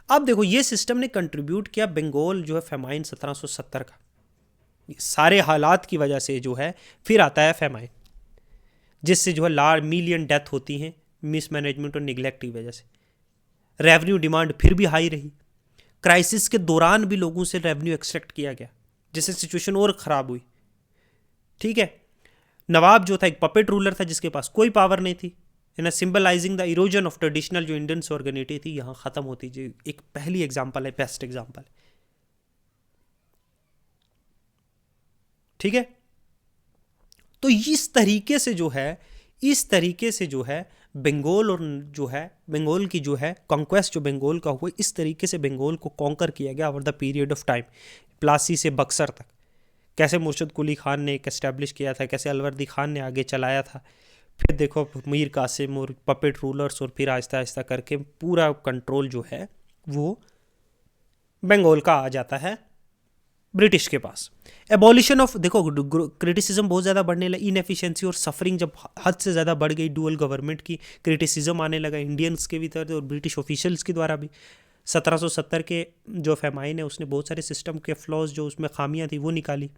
A: अब देखो ये सिस्टम ने कंट्रीब्यूट किया बंगाल जो है फेमाइन 1770 का, सारे हालात की वजह से जो है फिर आता है फेमाइन, जिससे जो है लार्ज मिलियन डेथ होती हैं मिसमैनेजमेंट और निगलेक्ट की वजह से। रेवेन्यू डिमांड फिर भी हाई रही, क्राइसिस के दौरान भी लोगों से रेवेन्यू एक्सट्रैक्ट किया गया, जिससे सिचुएशन और ख़राब हुई, ठीक है। नवाब जो था एक पपेट रूलर था जिसके पास कोई पावर नहीं थी, in symbolizing the erosion of traditional जो इंडियन सॉर्गेनिटी थी यहाँ ख़त्म होती, जो एक पहली एग्जाम्पल है, बेस्ट एग्जाम्पल, ठीक है। तो इस तरीके से जो है बंगाल, और जो है बंगाल की जो है कॉन्क्वेस्ट जो बंगाल का हुआ, इस तरीके से बंगाल को कॉन्कर किया गया over the period of time, Plassey से बक्सर तक। कैसे मुर्शद कुली खान ने एक एस्टैब्लिश किया था, कैसे अलवर्दी खान ने आगे चलाया था, फिर देखो मीर कासिम और पपेट रूलर्स, और फिर आहिस्ता आहिस्ता करके पूरा कंट्रोल जो है वो बंगाल का आ जाता है ब्रिटिश के पास। एबॉलिशन ऑफ, देखो क्रिटिसिज्म बहुत ज़्यादा बढ़ने लगा, इनएफिशिएंसी और सफरिंग जब हद से ज़्यादा बढ़ गई, डुअल गवर्नमेंट की क्रिटिसिज्म आने लगा इंडियंस के भी तरफ और ब्रिटिश ऑफिशियल्स के द्वारा भी। 1770 के जो फेमाइन है उसने बहुत सारे सिस्टम के फ्लॉज, जो उसमें खामियां थी, वो निकाली।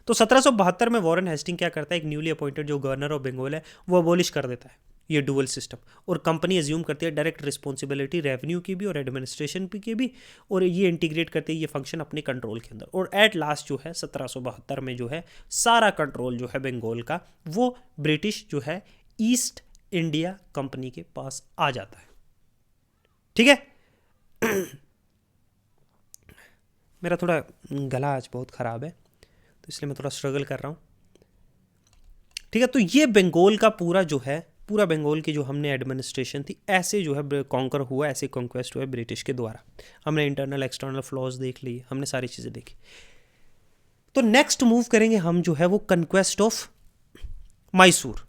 A: तो 1772 में वॉरेन हेस्टिंग क्या करता है, एक न्यूली अपॉइंटेड जो गवर्नर ऑफ बंगाल है वो अबॉलिश कर देता है ये डुअल सिस्टम। और कंपनी एज्यूम करती है डायरेक्ट रिस्पॉन्सिबिलिटी रेवेन्यू की भी और एडमिनिस्ट्रेशन की भी, और ये इंटीग्रेट करती है ये फंक्शन अपने कंट्रोल के अंदर। और एट लास्ट जो है 1772 में जो है सारा कंट्रोल जो है बंगाल का वो ब्रिटिश जो है ईस्ट इंडिया कंपनी के पास आ जाता है। ठीक है। मेरा थोड़ा गला आज बहुत ख़राब है तो इसलिए मैं थोड़ा स्ट्रगल कर रहा हूँ। ठीक है, तो ये बंगाल का पूरा जो है, पूरा बंगाल की जो हमने एडमिनिस्ट्रेशन थी ऐसे जो है कॉन्कर हुआ, ऐसे कॉन्क्वेस्ट हुआ ब्रिटिश के द्वारा। हमने इंटरनल एक्सटर्नल फ्लॉज देख लिए, हमने सारी चीज़ें देखी। तो नेक्स्ट मूव करेंगे हम जो है वो कन्क्वेस्ट ऑफ मैसूर।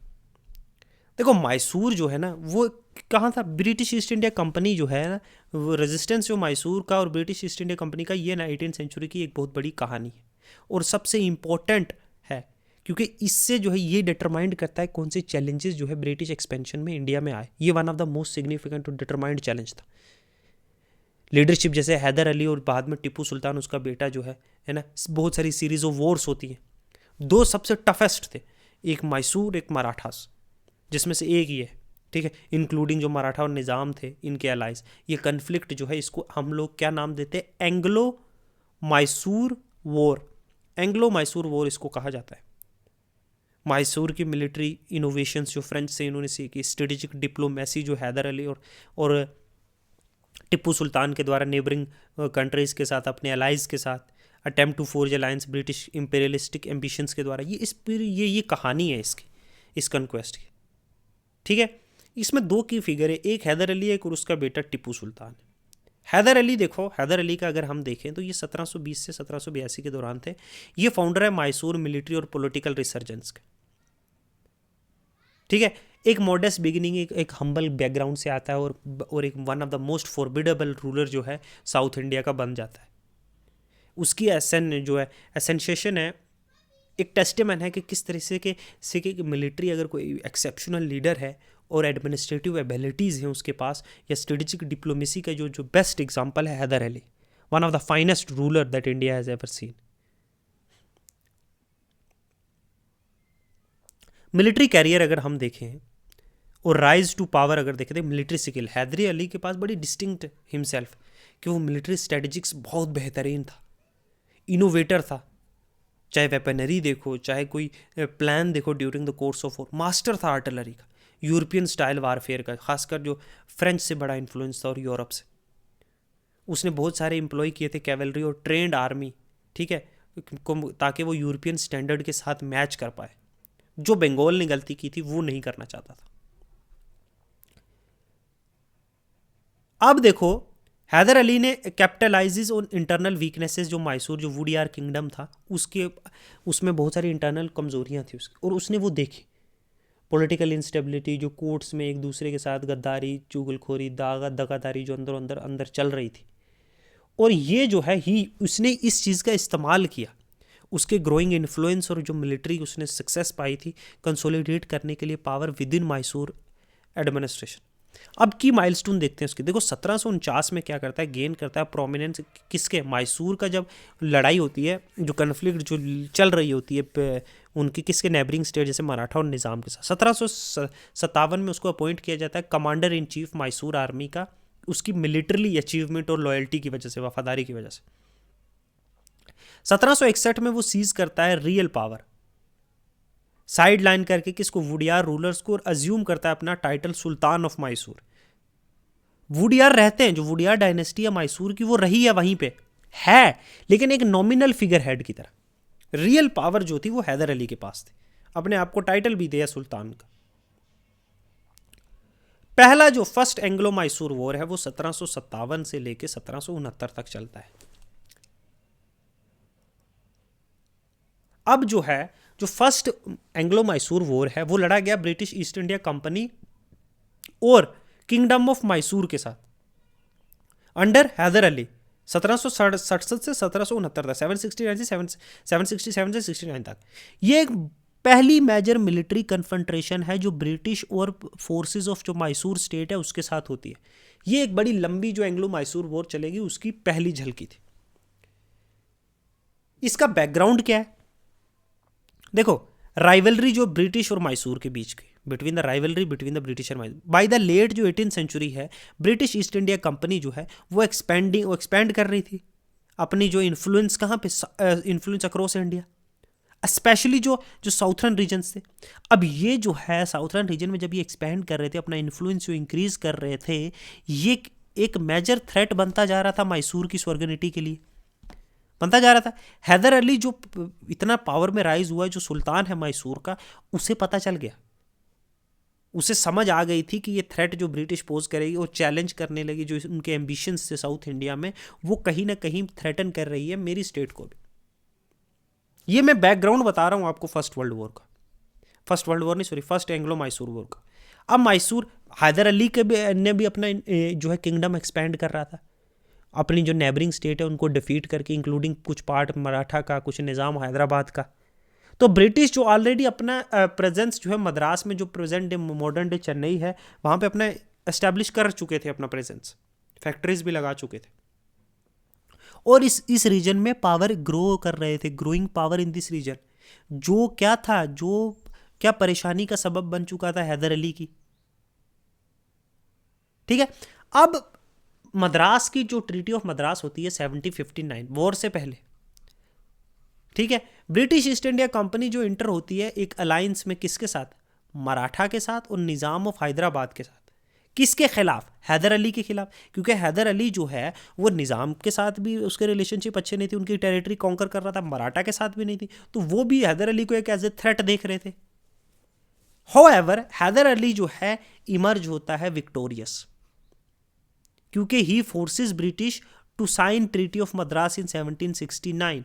A: देखो मैसूर जो है ना वो कहाँ था, ब्रिटिश ईस्ट इंडिया कंपनी जो है ना, वो रेजिस्टेंस जो मैसूर का और ब्रिटिश ईस्ट इंडिया कंपनी का, ये 19th सेंचुरी की एक बहुत बड़ी कहानी है और सबसे इम्पोर्टेंट है, क्योंकि इससे जो है ये डिटरमाइंड करता है कौन से चैलेंजेस जो है ब्रिटिश एक्सपेंशन में इंडिया में आए। ये one of the most significant और डिटरमाइंड चैलेंज था। लीडरशिप जैसे हैदर अली और बाद में टिप्पू सुल्तान उसका बेटा जो है ना, बहुत सारी सीरीज ऑफ वॉर्स होती हैं। दो सबसे टफेस्ट थे, एक मैसूर एक मराठास, जिसमें से एक ये है। ठीक है, इंक्लूडिंग जो मराठा और निज़ाम थे इनके अलाइज। ये कन्फ्लिक्ट जो है इसको हम लोग क्या नाम देते हैं, Anglo Mysore war. Anglo Mysore war इसको कहा जाता है। मैसूर की मिलिट्री इनोवेशंस जो फ्रेंच से इन्होंने सीखी, स्ट्रेटेजिक डिप्लोमेसी जो हैदर अली और टिप्पू सुल्तान के द्वारा नेबरिंग कंट्रीज़ के साथ, अपने अलाइज के साथ attempt to forge alliance British imperialistic ambitions के द्वारा, ये कहानी है इसकी, इस कन्क्वेस्ट की। ठीक है, इसमें दो की फिगर है, एक हैदर अली है और उसका बेटा टिप्पू सुल्तान है। हैदर अली देखो, हैदर अली का अगर हम देखें तो ये 1720 से 1782 के दौरान थे। ये फाउंडर है मैसूर मिलिट्री और पॉलिटिकल रिसर्जेंस के। ठीक है, एक मॉडेस्ट बिगिनिंग, एक हम्बल बैकग्राउंड से आता है और एक one of the most formidable ruler जो है साउथ इंडिया का बन जाता है। उसकी एसेंशिएशन है, एक टेस्टिमन है कि किस तरह से कि मिलिट्री अगर कोई एक्सेप्शनल लीडर है और एडमिनिस्ट्रेटिव एबिलिटीज़ हैं उसके पास, या स्ट्रेटेजिक डिप्लोमेसी का जो बेस्ट एग्जांपल है Hyder Ali, one of the finest ruler that India has ever seen. Military career अगर हम देखें और राइज टू पावर अगर देखें तो मिलिट्री स्किल हैदर अली के पास बड़ी डिस्टिंक्ट हिमसेल्फ, कि वो मिलिट्री स्ट्रेटजिक्स बहुत बेहतरीन था, इनोवेटर था। चाहे वेपनरी देखो, चाहे कोई प्लान देखो during the course of war, master था आर्टिलरी का, यूरोपियन स्टाइल वारफेयर का, खासकर जो फ्रेंच से बड़ा इन्फ्लुएंस था और यूरोप से। उसने बहुत सारे एम्प्लॉय किए थे कैवलरी और ट्रेंड आर्मी, ठीक है, ताकि वो यूरोपियन स्टैंडर्ड के साथ मैच कर पाए। जो बंगाल ने गलती की थी वो नहीं करना चाहता था। अब देखो हैदर अली ने कैपिटलाइजेस ऑन इंटरनल वीकनेसेस, जो मैसूर जो वुडियार किंगडम था उसमें बहुत सारी इंटरनल कमजोरियां थी उसकी, और उसने वो देखी। पॉलिटिकल इंस्टेबिलिटी, जो कोर्ट्स में एक दूसरे के साथ गद्दारी, चुगलखोरी, दगादारी जो अंदर चल रही थी, और ये जो है उसने इस चीज़ का इस्तेमाल किया, उसके ग्रोइंग इन्फ्लुएंस और जो मिलिट्री उसने सक्सेस पाई थी कंसोलिडेट करने के लिए power with in Mysore administration. अब की माइलस्टोन देखते हैं उसकी। देखो 1749 में क्या करता है, गेन करता है प्रोमिनेंस किसके, मैसूर का जब लड़ाई होती है, जो कन्फ्लिक्ट जो चल रही होती है उनकी किसके, नेबरिंग स्टेट जैसे मराठा और निज़ाम के साथ। 1757 में उसको अपॉइंट किया जाता है commander in chief Mysore army का, उसकी मिलिट्रली अचीवमेंट और लॉयल्टी की वजह से, वफादारी की वजह से। 1761 में वो सीज करता है रियल पावर, साइड लाइन करके किसको, वुडियार रूलर्स को, और अज्यूम करता है अपना title Sultan of Mysore. Wodeyar रहते हैं, जो वुडियार डायनेस्टी है मैसूर की वो रही है वहीं पे है, लेकिन एक नॉमिनल फिगर हेड की तरह। रियल पावर जो थी वो हैदर अली के पास थी, अपने आप को टाइटल भी दिया सुल्तान का। पहला जो फर्स्ट एंग्लो मैसूर वॉर है वो 1757 से लेके 1769 तक चलता है। अब जो है जो फर्स्ट एंग्लो मैसूर वॉर है वो लड़ा गया ब्रिटिश ईस्ट इंडिया कंपनी और किंगडम ऑफ मैसूर के साथ अंडर हैदर अली 1767 से 1769 तक, 767 से 69 तक। ये एक पहली मेजर मिलिट्री कन्फ्रंट्रेशन है जो ब्रिटिश और फोर्सेस ऑफ जो मैसूर स्टेट है उसके साथ होती है। ये एक बड़ी लंबी जो एंग्लो मैसूर वॉर चलेगी उसकी पहली झलकी थी। इसका बैकग्राउंड क्या है देखो, राइवलरी जो ब्रिटिश और मैसूर के बीच की, between the rivalry between the British and Mysore. By the late जो 18th सेंचुरी है, ब्रिटिश ईस्ट इंडिया कंपनी जो है वो एक्सपेंड कर रही थी अपनी जो इन्फ्लुएंस, कहाँ पे, इन्फ्लुएंस अक्रॉस इंडिया, स्पेशली जो जो साउथर्न रीजन्स थे। अब ये जो है साउथर्न रीजन में जब ये एक्सपेंड कर रहे थे, अपना इन्फ्लुएंस जो इंक्रीज कर रहे थे, ये एक मेजर थ्रेट बनता जा रहा था मैसूर की सॉवर्निटी के लिए, बनता जा रहा था। हैदर अली जो इतना पावर में राइज हुआ है, जो सुल्तान है मैसूर का, उसे पता चल गया, उसे समझ आ गई थी कि ये थ्रेट जो ब्रिटिश पोज करेगी, वो चैलेंज करने लगी जो उनके एम्बिशंस थे साउथ इंडिया में, वो कहीं ना कहीं थ्रेटन कर रही है मेरी स्टेट को भी। ये मैं बैकग्राउंड बता रहा हूँ आपको फर्स्ट वर्ल्ड वॉर का, फर्स्ट वर्ल्ड वॉर नहीं sorry, first Anglo Mysore war का। अब मैसूर, हैदर अली के भी ने भी अपना जो है किंगडम एक्सपैंड कर रहा था, अपनी जो नेबरिंग स्टेट है उनको डिफीट करके, इंक्लूडिंग कुछ पार्ट मराठा का, कुछ निज़ाम हैदराबाद का। तो ब्रिटिश जो ऑलरेडी अपना प्रेजेंस जो है मद्रास में, जो present day modern day Chennai है, वहाँ पे अपना एस्टेब्लिश कर चुके थे अपना प्रेजेंस, फैक्ट्रीज भी लगा चुके थे, और इस रीजन में पावर ग्रो कर रहे थे, growing power in this region. जो क्या था, जो क्या परेशानी का सबब बन चुका था हैदर अली की, ठीक है। अब मद्रास की जो ट्रीटी ऑफ मद्रास होती है 1759, वॉर से पहले, ठीक है, ब्रिटिश ईस्ट इंडिया कंपनी जो इंटर होती है एक अलायंस में, किसके साथ, मराठा के साथ और निज़ाम ऑफ हैदराबाद के साथ। किसके खिलाफ, हैदर अली के खिलाफ, क्योंकि हैदर अली जो है वो निज़ाम के साथ भी उसके रिलेशनशिप अच्छे नहीं थे, उनकी टेरिटरी कॉन्कर कर रहा था, मराठा के साथ भी नहीं थी, तो वो भी हैदर अली को एक एज ए थ्रेट देख रहे थे। हाउएवर हैदर अली जो है इमर्ज होता है विक्टोरियस, क्योंकि he forces British to sign treaty of Madras in 1769।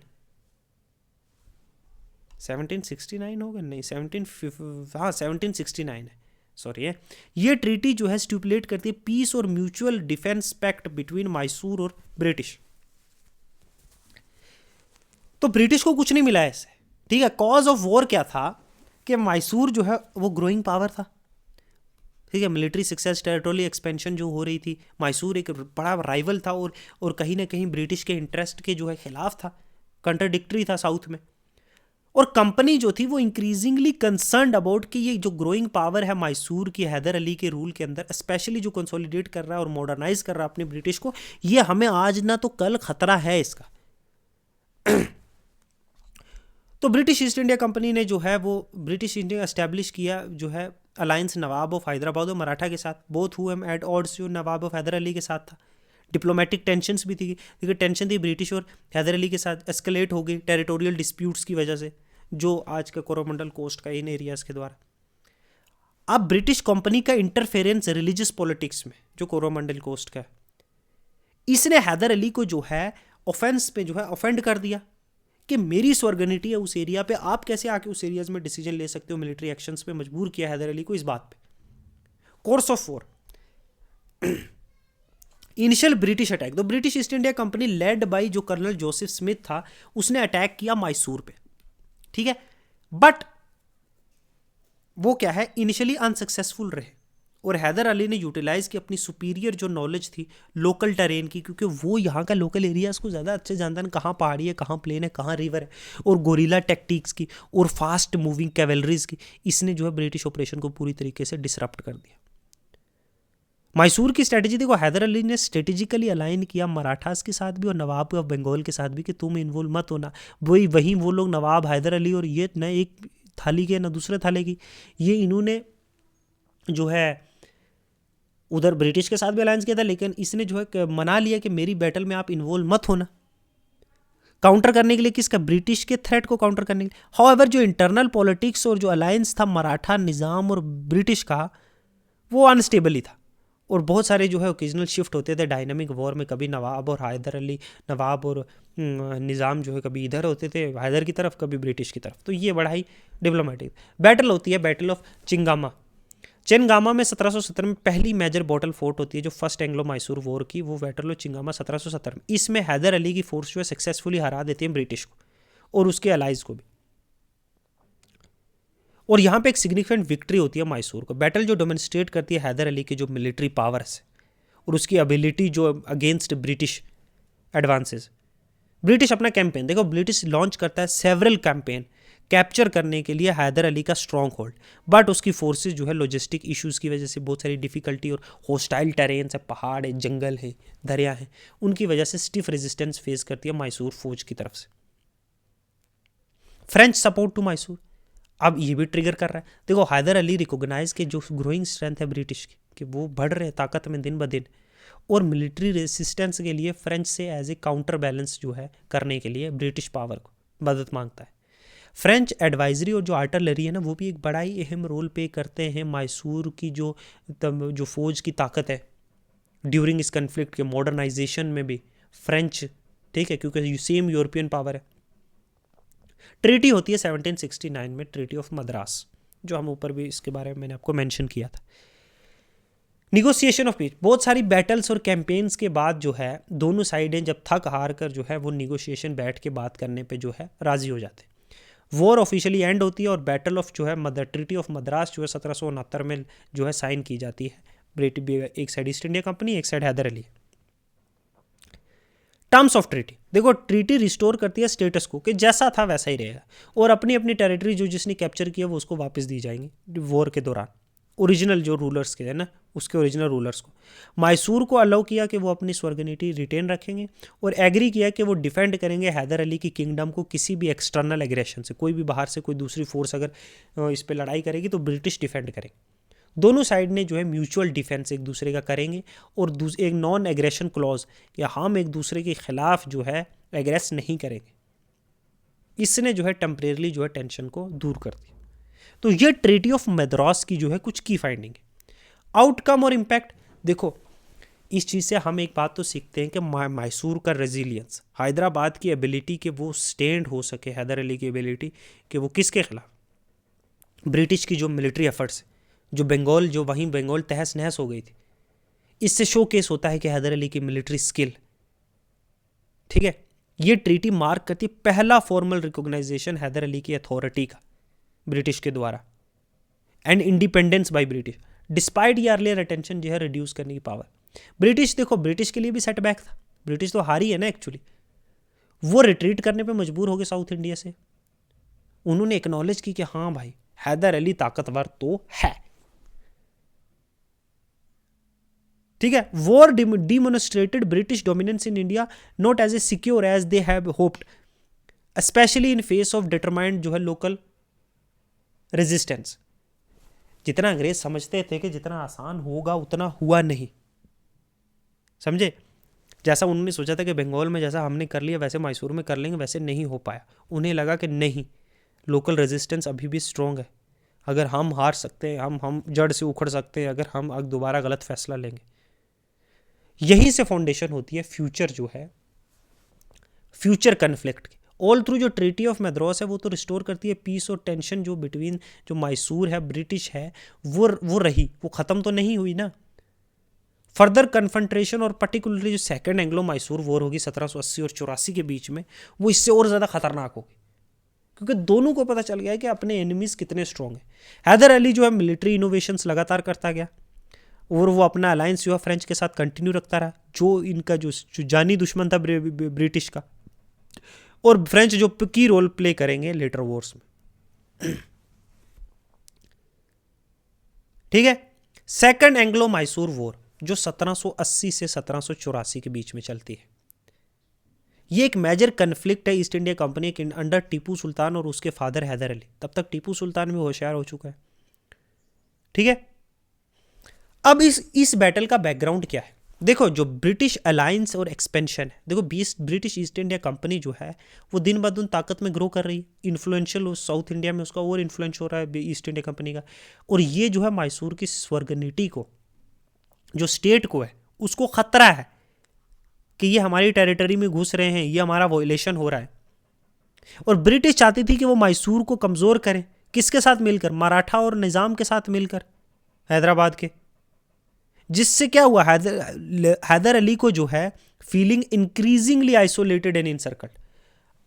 A: 1769 होगा, नहीं 1769 है, सॉरी है। ये ट्रीटी जो है स्टिपुलेट करती है पीस और mutual defence pact between Mysore और ब्रिटिश। तो ब्रिटिश को कुछ नहीं मिला ऐसे, ठीक है। कॉज ऑफ वॉर क्या था कि मैसूर जो है वो ग्रोइंग पावर था, ठीक है, मिलिट्री सक्सेस, टेरिटोरियल एक्सपेंशन जो हो रही थी, मैसूर एक बड़ा राइवल था और कहीं ना कहीं ब्रिटिश के इंटरेस्ट के जो है खिलाफ था, कंट्राडिक्टरी था साउथ में। और कंपनी जो थी वो इंक्रीजिंगली कंसर्न्ड अबाउट कि ये जो ग्रोइंग पावर है मैसूर की हैदर अली के रूल के अंदर, स्पेशली जो कंसोलिडेट कर रहा है और मॉडर्नाइज कर रहा है अपने ब्रिटिश को, ये हमें आज ना तो कल खतरा है इसका। तो ब्रिटिश ईस्ट इंडिया कंपनी ने जो है वो ब्रिटिश इंडिया एस्टेब्लिश किया जो है अलायंस नवाब ऑफ हैदराबाद और मराठा के साथ, both who am at odds, जो नवाब ऑफ हैदर अली के साथ था। डिप्लोमेटिक टेंशन्स भी थी, क्योंकि टेंशन थी ब्रिटिश और हैदर अली के साथ, एस्केलेट हो गई टेरिटोरियल डिस्प्यूट्स की वजह से, जो आज का कोरोमंडल कोस्ट का इन एरियाज के द्वारा। अब ब्रिटिश कंपनी का इंटरफेरेंस रिलीजियस पॉलिटिक्स में, जो कोरोमंडल कोस्ट का है, इसने हैदर अली को जो है ऑफेंस पे जो है ऑफेंड कर दिया कि मेरी सॉवर्निटी है उस एरिया पे, आप कैसे आके उस एरियाज में डिसीजन ले सकते हो। मिलिट्री एक्शंस पे मजबूर किया हैदर अली को इस बात पे। Course of war, initial British attack, तो British East India Company led by जो कर्नल जोसेफ स्मिथ था, उसने अटैक किया मैसूर पे, ठीक है। बट वो क्या है, इनिशियली अनसक्सेसफुल रहे, और हैदर अली ने यूटिलाइज की अपनी सुपीरियर जो नॉलेज थी लोकल टेरेन की, क्योंकि वो यहाँ का लोकल एरियाज को ज़्यादा अच्छे जानता है, कहाँ पहाड़ी है, कहाँ प्लेन है, कहाँ रिवर है, और गोरिल्ला टैक्टिक्स की और फास्ट मूविंग कैवेलरीज की, इसने जो है ब्रिटिश ऑपरेशन को पूरी तरीके से डिसरप्ट कर दिया। मैसूर की स्ट्रेटेजी देखो, हैदर अली ने स्ट्रेटेजिकली अलाइन किया मराठास के साथ भी और नवाब ऑफ बंगाल के साथ भी कि तुम इन्वॉल्व मत होना। वहीं वो लोग नवाब हैदर अली, और ये न एक थाली के न दूसरे थाले की, ये इन्होंने जो है उधर ब्रिटिश के साथ भी अलायंस किया था, लेकिन इसने जो है मना लिया कि मेरी बैटल में आप इन्वॉल्व मत होना, काउंटर करने के लिए, किसका, ब्रिटिश के थ्रेट को काउंटर करने के लिए। हाउएवर जो इंटरनल पॉलिटिक्स और जो अलायंस था मराठा निज़ाम और ब्रिटिश का, वो अनस्टेबल ही था, और बहुत सारे जो है ओकेजनल शिफ्ट होते थे डायनामिक वॉर में, कभी नवाब और हैदर अली, नवाब और निज़ाम जो है कभी इधर होते थे हैदर की तरफ, कभी ब्रिटिश की तरफ। तो ये बड़ा ही डिप्लोमेटिक बैटल होती है, बैटल ऑफ चिंगामा। चिंगामा में 1770 में पहली मेजर बॉटल फोर्ट होती है, जो फर्स्ट एंग्लो मैसूर वॉर की, वो बैटल ऑफ चिंगामा 1770 में। इसमें हैदर अली की फोर्स जो है सक्सेसफुली हरा देती है ब्रिटिश को और उसके अलाइज को भी, और यहाँ पे एक सिग्निफिकेंट विक्ट्री होती है मैसूर को। बैटल जो डेमोन्स्ट्रेट करती है हैदर अली के जो मिलिट्री पावर्स और उसकी एबिलिटी जो अगेंस्ट ब्रिटिश एडवांसेस। ब्रिटिश अपना कैंपेन देखो, ब्रिटिश लॉन्च करता है सेवरल कैंपेन, कैप्चर करने के लिए हैदर अली का स्ट्रॉन्ग होल्ड, बट उसकी फोर्सेस जो है लॉजिस्टिक इश्यूज़ की वजह से बहुत सारी डिफिकल्टी और हॉस्टाइल टेरेन्स है, पहाड़ है, जंगल है, दरिया है, उनकी वजह से स्टिफ रेजिस्टेंस फेस करती है मैसूर फौज की तरफ से। फ्रेंच सपोर्ट टू मैसूर, अब ये भी ट्रिगर कर रहा है। देखो हैदर अली रिकॉग्नाइज के जो ग्रोइंग स्ट्रेंथ है ब्रिटिश की, कि वो बढ़ रहे हैं ताकत में दिन ब दिन, और मिलिट्री रेसिस्टेंस के लिए फ्रेंच से एज ए काउंटर बैलेंस जो है करने के लिए ब्रिटिश पावर को मदद मांगता है। फ्रेंच एडवाइजरी और जो आर्टिलरी है ना, वो भी एक बड़ा ही अहम रोल प्ले करते हैं मैसूर की जो फौज की ताकत है ड्यूरिंग इस कन्फ्लिक्ट के मॉडर्नाइजेशन में भी फ्रेंच, ठीक है, क्योंकि सेम यूरोपियन पावर है। ट्रीटी होती है 1769 में, ट्रीटी ऑफ मद्रास, जो हम ऊपर भी इसके बारे में मैंने आपको मेंशन किया था। निगोसिएशन ऑफ पीस, बहुत सारी बैटल्स और कैंपेन्स के बाद जो है दोनों साइडें जब थक हार कर जो है वो निगोशिएशन बैठ के बात करने पे जो है राजी हो जाते हैं। वॉर ऑफिशियली एंड होती है और बैटल ऑफ जो है ट्रीटी ऑफ मद्रास जो है 1769 में जो है साइन की जाती है। एक साइड ईस्ट इंडिया कंपनी, एक side Hyder Ali. Terms of treaty, देखो ट्रीटी रिस्टोर करती है स्टेटस को कि जैसा था वैसा ही रहेगा, और अपनी अपनी टेरिटरी जो जिसने कैप्चर किया वो उसको वापस दी जाएंगी वॉर के दौरान, ओरिजिनल जो रूलर्स के है ना, उसके ओरिजिनल रूलर्स को। मैसूर को अलाउ किया कि वो अपनी स्वर्गनीति रिटेन रखेंगे, और एग्री किया कि वो डिफेंड करेंगे हैदर अली की किंगडम को किसी भी एक्सटर्नल एग्रेशन से। कोई भी बाहर से कोई दूसरी फोर्स अगर इस पर लड़ाई करेगी तो ब्रिटिश डिफेंड करेंगे। दोनों साइड ने जो है म्यूचुअल डिफेंस एक दूसरे का करेंगे, और एक नॉन एग्रेशन क्लॉज कि हम एक दूसरे के खिलाफ जो है एग्रेस नहीं करेंगे। इसने जो है टेम्परेरली जो है टेंशन को दूर कर दिया। तो ये ट्रीटी ऑफ मद्रास की जो है कुछ की फाइंडिंग है। आउटकम और इम्पैक्ट, देखो इस चीज़ से हम एक बात तो सीखते हैं कि मैसूर का रेजिलियंस, हैदराबाद की एबिलिटी कि वो स्टैंड हो सके, हैदर अली की एबिलिटी कि वो किसके खिलाफ, ब्रिटिश की जो मिलिट्री एफर्ट्स, जो वहीं बंगाल तहस नहस हो गई थी, इससे शो केस होता है कि हैदर अली की मिलिट्री स्किल, ठीक है। ये ट्रीटी मार्क करती है पहला फॉर्मल रिकॉग्नाइजेशन हैदर अली की अथॉरिटी का ब्रिटिश के द्वारा, and independence by British despite ये अर्लियर अटेंशन जो है रिड्यूस करने की पावर। ब्रिटिश, देखो ब्रिटिश के लिए भी सेटबैक था, ब्रिटिश तो हारी है ना एक्चुअली, वो रिट्रीट करने पे मजबूर हो गए साउथ इंडिया से। उन्होंने एक्नॉलेज की कि हाँ भाई हैदर अली ताकतवर तो है, ठीक है। War demonstrated British dominance in India not as a secure as they have hoped, specially in face of determined जो है लोकल रेजिस्टेंस। जितना अंग्रेज समझते थे कि जितना आसान होगा उतना हुआ नहीं, समझे। जैसा उन्होंने सोचा था कि बंगाल में जैसा हमने कर लिया वैसे मैसूर में कर लेंगे, वैसे नहीं हो पाया। उन्हें लगा कि नहीं, लोकल रेजिस्टेंस अभी भी स्ट्रॉन्ग है, अगर हम हार सकते हैं, हम जड़ से उखड़ सकते हैं अगर हम दोबारा गलत फैसला लेंगे। यहीं से फाउंडेशन होती है फ्यूचर जो है, फ्यूचर कन्फ्लिक्ट की। ऑल थ्रू जो ट्रीटी ऑफ मद्रास है वो तो रिस्टोर करती है पीस और टेंशन जो बिटवीन जो मैसूर है ब्रिटिश है वो रही, वो ख़त्म तो नहीं हुई ना। फर्दर कन्फ्रंट्रेशन और पर्टिकुलरली जो सेकंड एंग्लो मैसूर वॉर होगी 1780 और 84 के बीच में, वो इससे और ज़्यादा खतरनाक होगी, क्योंकि दोनों को पता चल गया है कि अपने एनिमीज कितने स्ट्रॉन्ग हैं। हैदर अली जो है मिलिट्री इनोवेशंस लगातार करता गया, और वो अपना अलायंस जो है फ्रेंच के साथ कंटिन्यू रखता रहा, जो इनका जो जानी दुश्मन था ब्रिटिश का, और फ्रेंच जो की रोल प्ले करेंगे लेटर वॉर्स में, ठीक है। सेकंड एंग्लो मैसूर वॉर जो 1780 से 1784 के बीच में चलती है, ये एक मेजर कन्फ्लिक्ट है ईस्ट इंडिया कंपनी के अंडर टीपू सुल्तान और उसके फादर हैदर अली। तब तक टीपू सुल्तान भी होशियार हो चुका है, ठीक है। अब इस बैटल का बैकग्राउंड क्या है, देखो जो ब्रिटिश अलायंस और एक्सपेंशन है, देखो ब्रिटिश ईस्ट इंडिया कंपनी जो है वो दिन ब दिन ताकत में ग्रो कर रही है, इन्फ्लुएंशियल साउथ इंडिया में उसका और इन्फ्लुएंस हो रहा है ईस्ट इंडिया कंपनी का, और ये जो है मैसूर की स्वर्गनीति को, जो स्टेट को है, उसको खतरा है कि ये हमारी टेरिटरी में घुस रहे हैं, ये हमारा वॉयलेशन हो रहा है। और ब्रिटिश चाहती थी कि वो मैसूर को कमज़ोर करें, किसके साथ मिलकर, मराठा और निज़ाम के साथ मिलकर, हैदराबाद के। जिससे क्या हुआ, हैदर अली को जो है फीलिंग इंक्रीजिंगली आइसोलेटेड एंड इनसर्कल्ड।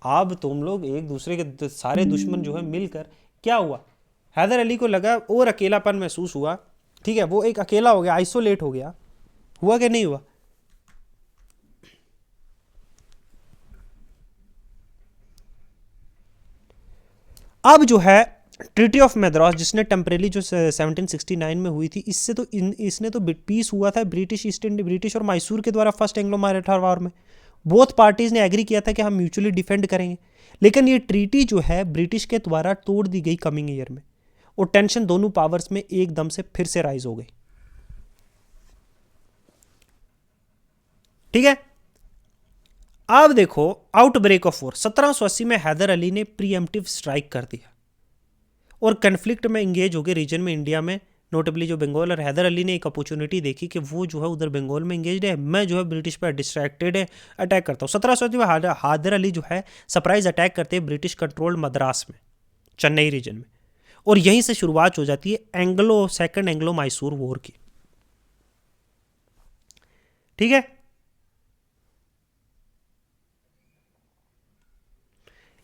A: अब तुम लोग एक दूसरे के सारे दुश्मन जो है मिलकर, क्या हुआ, हैदर अली को लगा और अकेलापन महसूस हुआ, ठीक है। वो एक अकेला हो गया, आइसोलेट हो गया, हुआ कि नहीं हुआ। अब जो है ट्रीटी ऑफ मैद्रास जिसने टेम्परेली जो 1769 में हुई थी, इससे तो इसने तो पीस हुआ था ब्रिटिश और मैसूर के द्वारा फर्स्ट एंग्लो मराठा वॉर में। बोथ पार्टीज ने एग्री किया था कि हम म्यूचुअली डिफेंड करेंगे, लेकिन ये ट्रीटी जो है ब्रिटिश के द्वारा तोड़ दी गई कमिंग ईयर में, और टेंशन दोनों पावर्स में एकदम से फिर से राइज हो गई। ठीक है, अब देखो आउटब्रेक ऑफ वॉर 1780 में हैदर अली ने प्रीएम्प्टिव स्ट्राइक कर दिया और कन्फ्लिक्ट में इंगेज हो गए रीजन में, इंडिया में नोटेबली जो बंगाल। और हैदर अली ने एक अपॉर्चुनिटी देखी कि वो जो है उधर बंगाल में इंगेज है, मैं जो है ब्रिटिश पर डिस्ट्रैक्टेड है, अटैक करता हूँ। 1780 में हैदर अली जो है सरप्राइज अटैक करते हैं ब्रिटिश कंट्रोल्ड मद्रास में, चेन्नई रीजन में, और यहीं से शुरुआत हो जाती है सेकंड एंग्लो मैसूर वॉर की। ठीक है,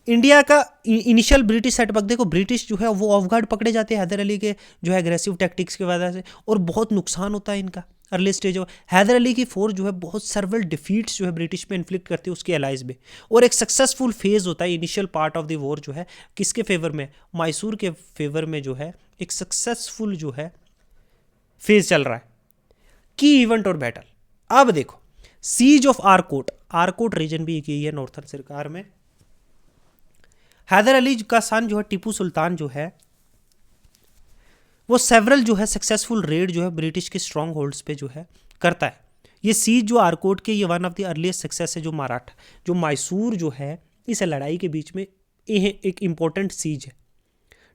A: इंडिया का इनिशियल ब्रिटिश सेटबैक देखो, ब्रिटिश जो है वो ऑफ गार्ड पकड़े जाते हैं हैदर अली के जो है एग्रेसिव टैक्टिक्स की वजह से, और बहुत नुकसान होता है इनका अर्ली स्टेज। हैदर अली की फोर्स जो है बहुत सर्वल डिफीट्स जो है ब्रिटिश पे इन्फ्लिक्ट करती है उसके एलाइज में, और एक सक्सेसफुल फेज होता है initial part of the war जो है किसके फेवर में, मैसूर के फेवर में जो है एक सक्सेसफुल जो है फेज चल रहा है। की इवेंट और बैटल, अब देखो सीज ऑफ आरकोट रीजन भी यही है नॉर्थन सरकार में। हैदर अली का सन जो है टीपू सुल्तान जो है वो सेवरल जो है सक्सेसफुल रेड जो है ब्रिटिश के स्ट्रॉन्ग होल्ड्स पे जो है करता है। ये सीज जो आरकोट के, ये one of the earliest success है जो मराठा जो मैसूर जो है इस लड़ाई के बीच में एक इंपॉर्टेंट सीज है।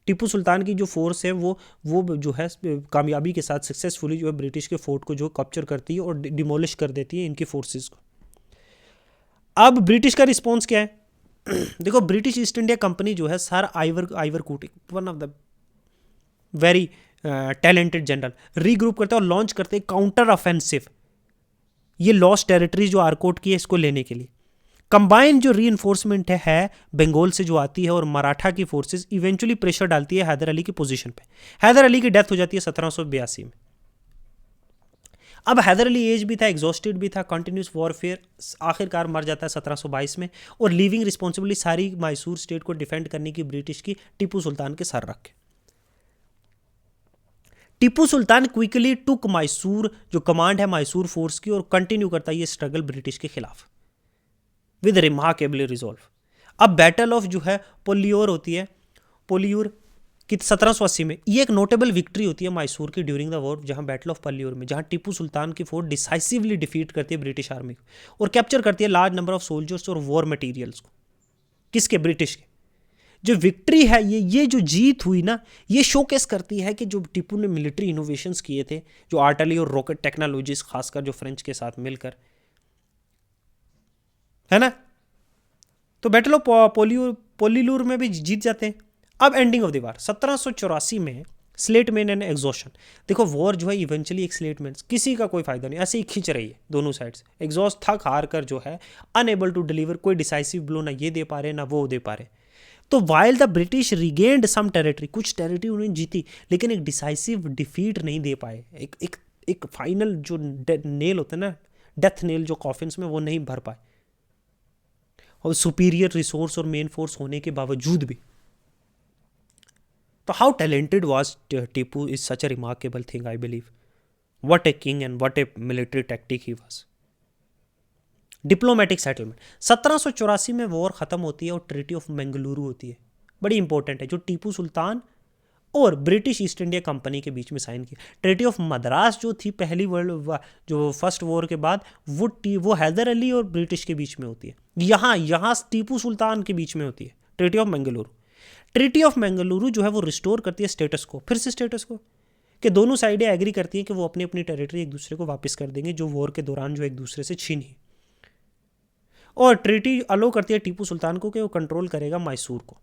A: टीपू सुल्तान की जो फोर्स है वो जो है कामयाबी के साथ सक्सेसफुली जो है ब्रिटिश के फोर्ट को जो कैप्चर करती है और डिमोलिश कर देती है इनकी फोर्सेस को। अब ब्रिटिश का रिस्पॉन्स क्या है, देखो ब्रिटिश ईस्ट इंडिया कंपनी जो है सर आइवर कूट, one of the very talented general, regroup करते हैं और लॉन्च करते हैं काउंटर ऑफेंसिव, ये लॉस्ट टेरिटरी जो आरकोट की है इसको लेने के लिए। कंबाइन जो री इन्फोर्समेंट है बंगाल से जो आती है और मराठा की फोर्सेस इवेंचुअली प्रेशर डालती है हैदर अली की पोजीशन पे। हैदर अली की डेथ हो जाती है 1782 में। अब हैदर अली एज भी था, एग्जॉस्टेड भी था, कंटिन्यूस वॉरफेयर, आखिरकार मर जाता है 1722 में, और लीविंग रिस्पॉन्सिबिलिटी सारी मैसूर स्टेट को डिफेंड करने की ब्रिटिश की टीपू सुल्तान के सर रखे। टीपू सुल्तान क्विकली टुक मैसूर, जो कमांड है मैसूर फोर्स की, और कंटिन्यू करता है ये स्ट्रगल ब्रिटिश के खिलाफ विद रिमार्केबली रिजॉल्व। अब बैटल ऑफ जो है पोलियोर होती है, पोलियोर कि 1780 में, ये एक नोटेबल विक्ट्री होती है मैसूर की ड्यूरिंग द वॉर, जहां बैटल ऑफ पल्लियोर में, जहां टीपू सुल्तान की फोर्स डिसाइसिवली डिफीट करती है ब्रिटिश आर्मी को और कैप्चर करती है लार्ज नंबर ऑफ सोल्जर्स और वॉर मटेरियल्स को। किसके? ब्रिटिश के। जो विक्ट्री है, ये जो जीत हुई ना, ये शोकेस करती है कि जो टीपू ने मिलिट्री इनोवेशंस किए थे, जो आर्टिलरी और रॉकेट टेक्नोलॉजीज खासकर जो फ्रेंच के साथ मिलकर, है ना, तो बैटल ऑफ पोलिलूर में भी जीत जाते हैं। अब एंडिंग ऑफ द वार 1784 में स्लेटमैन एंड एग्जॉशन। देखो वॉर जो है इवेंचुअली एक स्लेटमैन, किसी का कोई फायदा नहीं, ऐसे ही खींच रही है दोनों साइड्स, एग्जॉस्ट थक हार कर जो है अनएबल टू डिलीवर, कोई डिसाइसिव ब्लो ना ये दे पा रहे ना वो दे पा रहे। तो while the British regained some territory, कुछ टेरिटरी उन्होंने जीती लेकिन एक डिसाइसिव डिफीट नहीं दे पाए, एक फाइनल जो नेल होता है ना, डेथ नेल जो कॉफिन्स में, वो नहीं भर पाए, और सुपीरियर रिसोर्स और मेन फोर्स होने के बावजूद भी। तो how talented was Tipu is such a remarkable thing, I believe. What a king and what A military tactic he was. Diplomatic settlement 1784 में वॉर खत्म होती है और ट्रीटी ऑफ मैंगलुरु होती है, बड़ी इंपॉर्टेंट है, जो टीपू सुल्तान और ब्रिटिश ईस्ट इंडिया कंपनी के बीच में साइन की। ट्रीटी ऑफ मद्रास जो थी पहली जो फर्स्ट वॉर के बाद, वो हैदर अली और ब्रिटिश के बीच में होती है। यहाँ टीपू सुल्तान के बीच में होती है treaty of Mangaluru. Treaty of Mangaluru जो है वो रिस्टोर करती है स्टेटस को, फिर से स्टेटस को, कि दोनों साइडें एग्री करती हैं कि वो अपनी अपनी टेरिटरी एक दूसरे को वापस कर देंगे जो वॉर के दौरान जो एक दूसरे से छीनी। और ट्रीटी अलो करती है टीपू सुल्तान को कि वो कंट्रोल करेगा मैसूर को,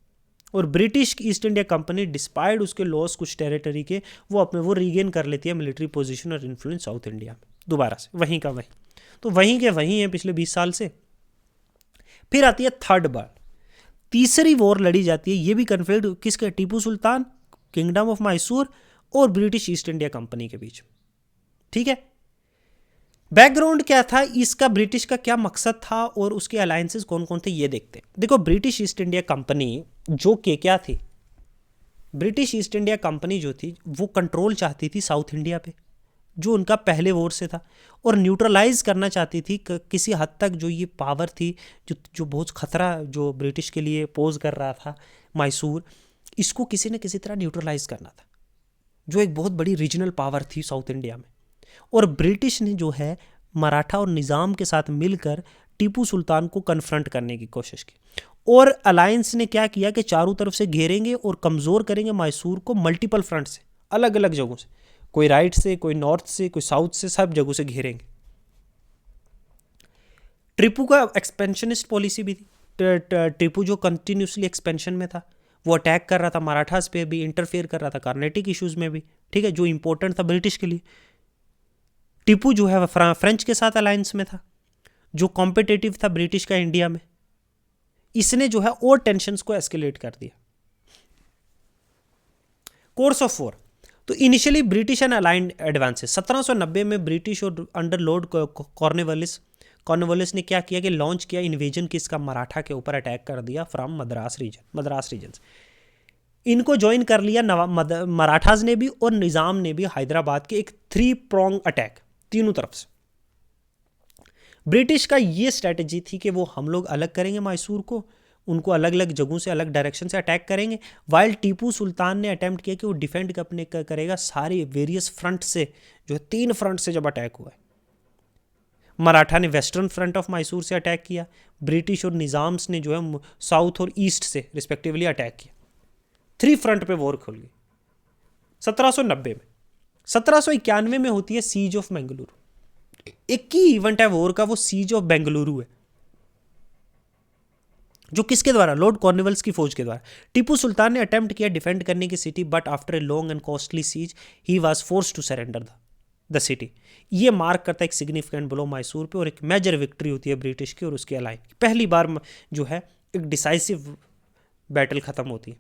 A: और British East India company despite उसके लॉस कुछ टेरिटरी के, वो रीगेन कर लेती है मिलिट्री पोजीशन और इन्फ्लुएंस साउथ इंडिया में दोबारा से, वहीं का वहीं। तो वहीं के वहीं है पिछले 20 साल से। फिर आती है थर्ड बार, तीसरी वॉर लड़ी जाती है, ये भी कन्फ्लिक्ट किसके? टीपू सुल्तान, किंगडम ऑफ मैसूर और ब्रिटिश ईस्ट इंडिया कंपनी के बीच। ठीक है, बैकग्राउंड क्या था इसका, ब्रिटिश का क्या मकसद था और उसके अलायंसेस कौन कौन थे, ये देखते हैं। देखो ब्रिटिश ईस्ट इंडिया कंपनी जो कि क्या थी, ब्रिटिश ईस्ट इंडिया कंपनी जो थी वो कंट्रोल चाहती थी साउथ इंडिया पे, जो उनका पहले वॉर से था, और न्यूट्रलाइज करना चाहती थी किसी हद तक जो ये पावर थी, जो बहुत खतरा जो ब्रिटिश के लिए पोज कर रहा था मैसूर, इसको किसी न किसी तरह न्यूट्रलाइज करना था, जो एक बहुत बड़ी रीजनल पावर थी साउथ इंडिया में। और ब्रिटिश ने जो है मराठा और निज़ाम के साथ मिलकर टीपू सुल्तान को कन्फ्रंट करने की कोशिश की, और अलायंस ने क्या किया कि चारों तरफ से घेरेंगे और कमज़ोर करेंगे मैसूर को मल्टीपल फ्रंट से, अलग अलग जगहों से, कोई राइट से, कोई नॉर्थ से, कोई साउथ से, सब जगहों से घेरेंगे। टीपू का एक्सपेंशनिस्ट पॉलिसी भी थी। टीपू जो कंटिन्यूसली एक्सपेंशन में था, वो अटैक कर रहा था मराठास पे भी, इंटरफेयर कर रहा था कार्नेटिक इश्यूज में भी, ठीक है, जो इंपॉर्टेंट था ब्रिटिश के लिए। टीपू जो है फ्रेंच के साथ अलायंस में था, जो कॉम्पिटिटिव था ब्रिटिश का इंडिया में। इसने जो है और टेंशंस को एस्केलेट कर दिया। कोर्स ऑफ वॉर, तो initially British and aligned advances 1790 में ब्रिटिश और अंडर लॉर्ड कॉर्नवालिस ने क्या किया कि लॉन्च किया इन्वेजन, किसका, मराठा के ऊपर अटैक कर दिया फ्रॉम मद्रास रीजन। इनको ज्वाइन कर लिया मराठास ने भी और निज़ाम ने भी हैदराबाद के, एक 3 प्रोंग अटैक तीनों तरफ से। ब्रिटिश का ये स्ट्रेटजी थी कि वो हम लोग अलग करेंगे मैसूर को, उनको अलग अलग जगहों से, अलग डायरेक्शन से अटैक करेंगे, वाइल टीपू सुल्तान ने अटेम्प्ट किया कि वो डिफेंड अपने करेगा सारे वेरियस फ्रंट से, जो है 3 फ्रंट से जब अटैक हुआ है। मराठा ने वेस्टर्न फ्रंट ऑफ मैसूर से अटैक किया, ब्रिटिश और निज़ाम्स ने जो है साउथ और ईस्ट से रिस्पेक्टिवली अटैक किया। 3 फ्रंट पे वॉर खुल गई 1790 में। 1791 में होती है सीज ऑफ बेंगलुरु। एक की इवेंट है वॉर का, वो सीज ऑफ बेंगलुरु है, जो किसके द्वारा, लॉर्ड कॉर्नवालिस की फौज के द्वारा। टीपू सुल्तान ने अटेम्प्ट किया डिफेंड करने की city, but after a long and costly siege he was forced to surrender the city. ये मार्क करता है एक सिग्निफिकेंट ब्लो मैसूर पे, और एक मेजर विक्ट्री होती है ब्रिटिश की और उसके अलाइन की। पहली बार जो है एक डिसाइसिव बैटल खत्म होती है।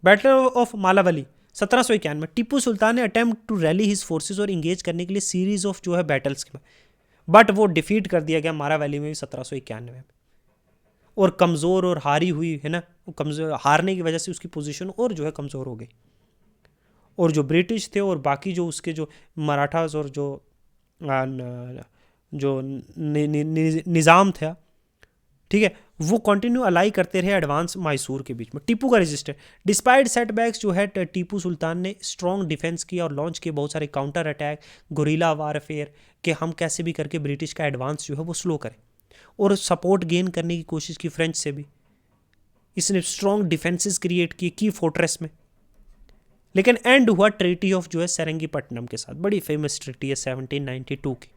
A: बैटल ऑफ मालावली 1791 में टीपू सुल्तान ने attempt to rally his forces और इंगेज करने के लिए सीरीज ऑफ जो है बैटल्स में, बट वो डिफीट कर दिया गया मालावली में भी 1791 में, और कमज़ोर और हारी हुई है ना, कमज़ोर हारने की वजह से उसकी पोजीशन और जो है कमज़ोर हो गई। और जो ब्रिटिश थे और बाकी जो उसके जो मराठास और जो निज़ाम था, ठीक है, वो कंटिन्यू अलाई करते रहे एडवांस मैसूर के बीच में। टीपू का रेजिस्टेंस डिस्पाइट सेटबैक्स जो है टीपू सुल्तान ने स्ट्रॉन्ग डिफेंस किया और लॉन्च किए बहुत सारे काउंटर अटैक, गोरिल्ला वारफेयर, कि हम कैसे भी करके ब्रिटिश का एडवांस जो है वो स्लो करें, और सपोर्ट गेन करने की कोशिश की फ्रेंच से भी। इसने स्ट्रॉन्ग डिफेंसेस क्रिएट किए की फोर्ट्रेस में। लेकिन एंड हुआ ट्रीटी ऑफ जो है सेरिंगपट्टनम के साथ, बड़ी फेमस ट्रीटी है 1792 की।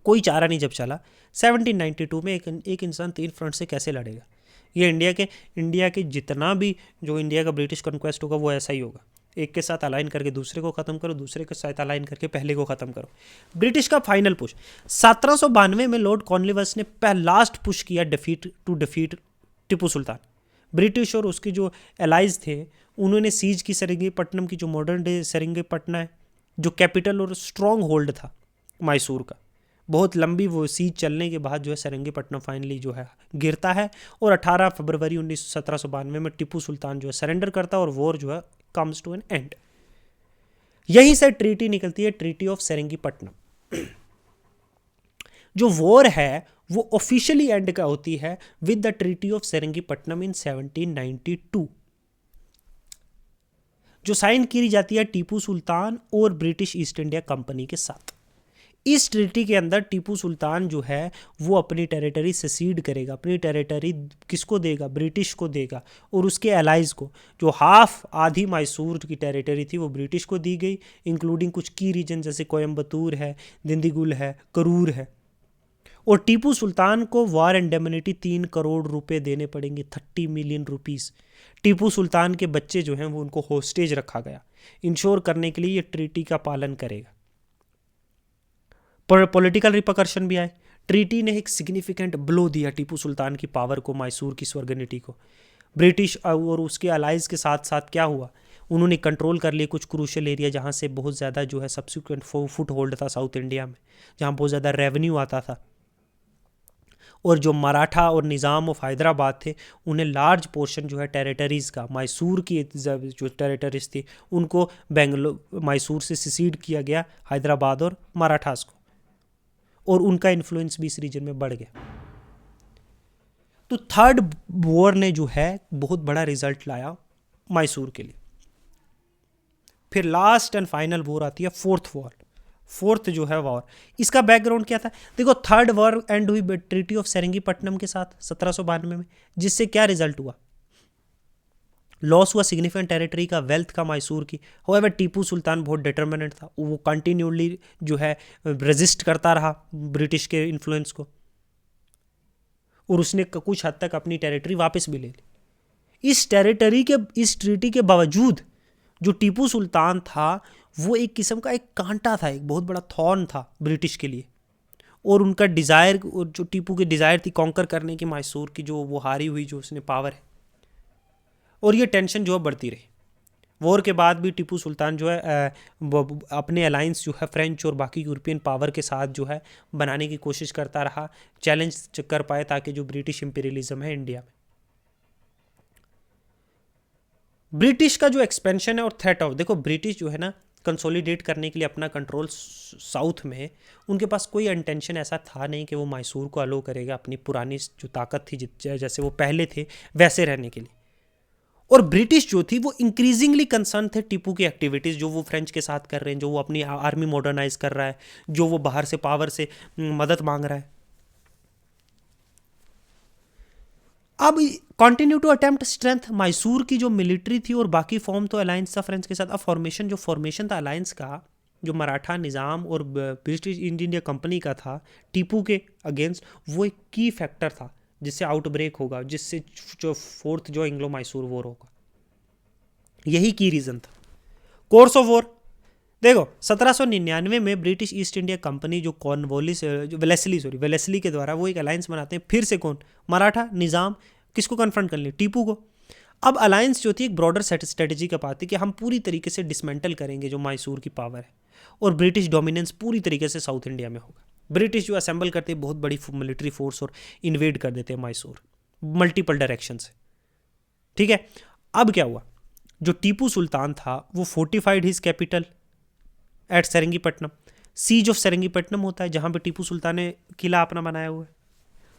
A: कोई चारा नहीं जब चला 1792 में एक इंसान 3 फ्रंट से कैसे लड़ेगा। ये इंडिया के जितना भी जो इंडिया का ब्रिटिश कॉन्क्वेस्ट होगा वो ऐसा ही होगा, एक के साथ अलाइन करके दूसरे को ख़त्म करो, दूसरे के साथ अलाइन करके पहले को ख़त्म करो। ब्रिटिश का फाइनल पुश 1792 में लॉर्ड कॉर्नवालिस ने लास्ट पुश किया डिफीट टीपू सुल्तान। ब्रिटिश और उसके जो एलाइज थे उन्होंने सीज की सेरिंगपट्टनम की, जो मॉडर्न डे सेरिंगपट्टनम है, जो कैपिटल और स्ट्रॉन्ग होल्ड था मैसूर का। बहुत लंबी वो सीज चलने के बाद जो है सेरिंगपट्टनम फाइनली जो है गिरता है, और 18 फरवरी 1792 में टीपू सुल्तान जो है सरेंडर करता है और वॉर जो है कम्स टू एन एंड। यहीं से ट्रीटी निकलती है, ट्रीटी ऑफ सेरिंगपट्टनम। जो वॉर है वो ऑफिशियली एंड का होती है with the treaty of Seringapatam इन 1792, जो साइन की जाती है टीपू सुल्तान और ब्रिटिश ईस्ट इंडिया कंपनी के साथ। इस ट्रीटी के अंदर टीपू सुल्तान जो है वो अपनी टेरिटरी सेसीड करेगा, अपनी टेरिटरी किसको देगा, ब्रिटिश को देगा, और उसके एलाइज को। जो हाफ आधी मैसूर की टेरिटरी थी वो ब्रिटिश को दी गई, इंक्लूडिंग कुछ की रीजन जैसे कोयम्बतूर है, दिंदीगुल है, करूर है। और टीपू सुल्तान को वार इंडेमनिटी 3 करोड़ रुपए देने पड़ेंगे, 30 मिलियन रुपीस। टीपू सुल्तान के बच्चे जो हैं वो उनको होस्टेज रखा गया, इंश्योर करने के लिए ये ट्रीटी का पालन करेगा। पॉलिटिकल रिपरकशन भी आए। ट्रीटी ने एक सिग्निफिकेंट ब्लो दिया टीपू सुल्तान की पावर को, मैसूर की स्वर्गनिटी को। ब्रिटिश और उसके अलाइज के साथ साथ क्या हुआ, उन्होंने कंट्रोल कर लिए कुछ क्रूशियल एरिया जहाँ से बहुत ज़्यादा जो है सब्सिक्वेंट फुट होल्ड था साउथ इंडिया में, जहाँ बहुत ज़्यादा रेवेन्यू आता था। और जो मराठा और निज़ाम ऑफ हैदराबाद थे उन्हें लार्ज पोर्शन जो है टेरिटरीज़ का, मैसूर की जो टेरिटरीज थी उनको मैसूर से सिसीड किया गया, हैदराबाद और मराठास को, और उनका इन्फ्लुएंस भी इस रीजन में बढ़ गया। तो थर्ड वॉर ने जो है बहुत बड़ा रिजल्ट लाया मैसूर के लिए। फिर लास्ट एंड फाइनल वॉर आती है फोर्थ जो है वॉर। इसका बैकग्राउंड क्या था? देखो, थर्ड वॉर एंड हुई ट्रीटी ऑफ सेरिंगपट्टनम के साथ 1792 में, जिससे क्या रिजल्ट हुआ? लॉस हुआ सिग्निफिकेंट टेरिटरी का, वेल्थ का मैसूर की। हाउएवर टीपू सुल्तान बहुत डिटर्मिनेंट था, वो कंटिन्यूली जो है रेजिस्ट करता रहा ब्रिटिश के इन्फ्लुएंस को, और उसने कुछ हद तक अपनी टेरिटरी वापस भी ले ली। इस ट्रीटी के बावजूद जो टीपू सुल्तान था वो एक किस्म का एक कांटा था, एक बहुत बड़ा थॉर्न था ब्रिटिश के लिए, और उनका डिज़ायर, जो टीपू की डिज़ायर थी कॉन्कर करने की मैसूर की, जो वो हारी हुई जो उसने पावर है, और ये टेंशन जो है बढ़ती रही। वॉर के बाद भी टीपू सुल्तान जो है अपने अलायंस जो है फ्रेंच और बाकी यूरोपियन पावर के साथ जो है बनाने की कोशिश करता रहा, चैलेंज कर पाए ताकि जो ब्रिटिश इंपीरियलिज्म है इंडिया में। ब्रिटिश का जो एक्सपेंशन है और थ्रेट ऑफ, देखो ब्रिटिश जो है ना कंसोलिडेट करने के लिए अपना कंट्रोल साउथ में, उनके पास कोई इंटेंशन ऐसा था नहीं कि वो मैसूर को अलो करेगा अपनी पुरानी जो ताकत थी जैसे वो पहले थे वैसे रहने के लिए। और ब्रिटिश जो थी वो इंक्रीजिंगली कंसर्न थे टीपू की एक्टिविटीज़ जो वो फ्रेंच के साथ कर रहे हैं, जो वो अपनी आर्मी मॉडर्नाइज कर रहा है, जो वो बाहर से पावर से मदद मांग रहा है। अब continue to attempt strength, Mysore की जो मिलिट्री थी और बाकी फॉर्म तो अलायंस था फ्रेंच के साथ। अब फॉर्मेशन था अलायंस का, जो मराठा निज़ाम और ब्रिटिश ईस्ट इंडिया कंपनी का था टीपू के अगेंस्ट, वो एक की फैक्टर था जिससे आउटब्रेक होगा, जिससे जो फोर्थ जो एंग्लो मैसूर वॉर होगा, यही की रीज़न था। कोर्स ऑफ वॉर देखो, 1799 में ब्रिटिश ईस्ट इंडिया कंपनी जो वेलेस्ली के द्वारा वो एक अलायंस बनाते हैं, फिर से कौन? मराठा निज़ाम। किसको कन्फ्रंट कर लिया? टीपू को। अब अलायंस जो थी एक ब्रॉडर स्ट्रेटेजी का पाती कि हम पूरी तरीके से डिसमेंटल करेंगे जो मैसूर की पावर है, और ब्रिटिश डोमिनेंस पूरी तरीके से साउथ इंडिया में होगा। ब्रिटिश जो असेंबल करते हैं बहुत बड़ी मिलिट्री फोर्स और इन्वेड कर देते हैं मैसूर मल्टीपल डायरेक्शन से, ठीक है। अब क्या हुआ? जो टीपू सुल्तान था वो fortified his capital at Seringapatam. Siege of Seringapatam होता है जहाँ पे टीपू सुल्तान ने किला अपना बनाया हुआ है।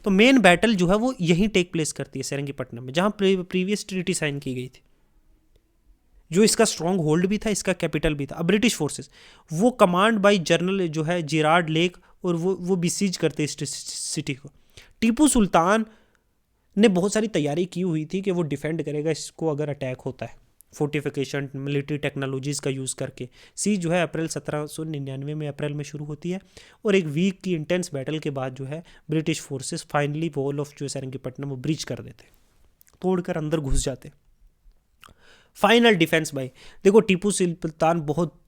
A: तो मेन बैटल जो है वो यहीं टेक प्लेस करती है सेरिंगपट्टनम में, जहाँ प्रीवियस ट्रीटी साइन की गई थी, जो इसका स्ट्रॉन्ग होल्ड भी था, इसका कैपिटल भी था। अब ब्रिटिश फोर्सेस वो कमांड बाय जनरल जो है जिरार्ड लेक, और वो बिसीज करते इस सिटी को। टीपू सुल्तान ने बहुत सारी तैयारी की हुई थी कि वो डिफेंड करेगा इसको अगर अटैक होता है, फोर्टिफिकेशन मिलिट्री टेक्नोलॉजीज़ का यूज़ करके। सी जो है अप्रैल 1799 में अप्रैल में शुरू होती है, और एक वीक की इंटेंस बैटल के बाद जो है British forces finally wall of जो सेरिंगपट्टनम वो ब्रीच कर देते, तोड़कर अंदर घुस जाते। फाइनल डिफेंस भाई देखो, टीपू सुल्तान बहुत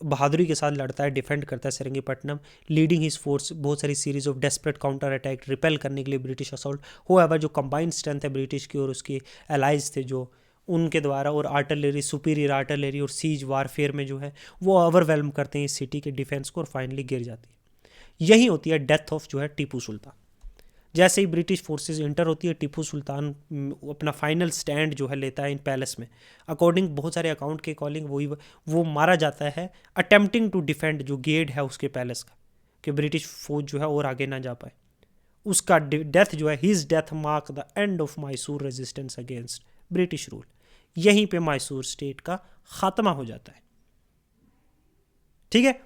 A: बहादुरी के साथ लड़ता है, डिफेंड करता है सेरिंगपट्टनम, लीडिंग हिज फोर्स बहुत सारी series of desperate counter attack repel करने के लिए ब्रिटिश असॉल्ट। होएवर जो कंबाइंड स्ट्रेंथ है ब्रिटिश की और उसके एलाइज थे जो उनके द्वारा, और आर्टिलरी, सुपीरियर आर्टिलरी और सीज वारफेयर में जो है वो ओवरवेलम करते हैं इस सिटी के डिफेंस को, और फाइनली गिर जाती है। यही होती है डेथ ऑफ जो है टीपू सुल्तान। जैसे ही ब्रिटिश फोर्सेस इंटर होती है, टीपू सुल्तान अपना फाइनल स्टैंड जो है लेता है इन पैलेस में। अकॉर्डिंग बहुत सारे अकाउंट के अकॉर्डिंग वो मारा जाता है अटेम्प्टिंग टू डिफेंड जो गेट है उसके पैलेस का, कि ब्रिटिश फौज जो है और आगे ना जा पाए। उसका डेथ जो है, his death mark the end of Mysore resistance against British rule. यहीं पे मैसूर स्टेट का खात्मा हो जाता है, ठीक है।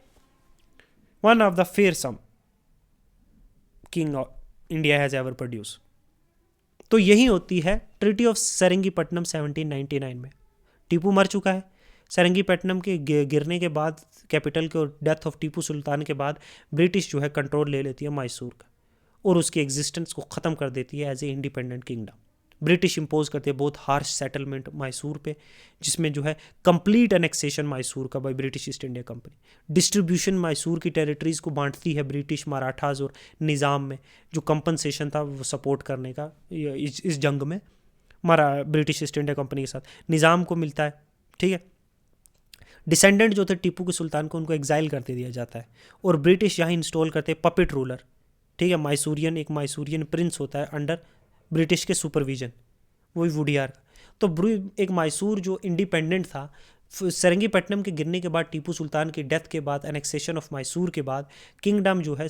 A: One of the fearsome king India has ever produce. तो यही होती है ट्रीटी ऑफ सेरिंगपट्टनम 1799 में। टीपू मर चुका है। सेरिंगपट्टनम के गिरने के बाद, कैपिटल के और डेथ ऑफ टीपू सुल्तान के बाद, ब्रिटिश जो है कंट्रोल ले लेती है मैसूर का, और उसकी एग्जिस्टेंस को ख़त्म कर देती है as a independent kingdom. British impose करते हैं बहुत हार्श सेटलमेंट मैसूर पे, जिसमें जो है कंप्लीट एनेक्सेशन मैसूर का by British East India company. Distribution Mysore की टेरिटरीज़ को बांटती है ब्रिटिश मराठाज और निज़ाम में, जो कंपनसेशन था वो सपोर्ट करने का इस जंग में ब्रिटिश ईस्ट इंडिया कंपनी के साथ निज़ाम को मिलता है, ठीक है। डिसेंडेंट जो थे टीपू के सुल्तान को, उनको एग्जाइल करते दिया जाता है, और ब्रिटिश यहाँ इंस्टॉल करते हैं पपेट रूलर, ठीक है। माइसूरियन, एक माइसूरियन प्रिंस होता है अंडर ब्रिटिश के सुपरविजन, वही वुडियार का। तो एक माइसूर जो इंडिपेंडेंट था, सेरंगीपट्टनम के गिरने के बाद, टीपू सुल्तान की डेथ के बाद, एनेक्सेशन ऑफ मैसूर के बाद, किंगडम जो है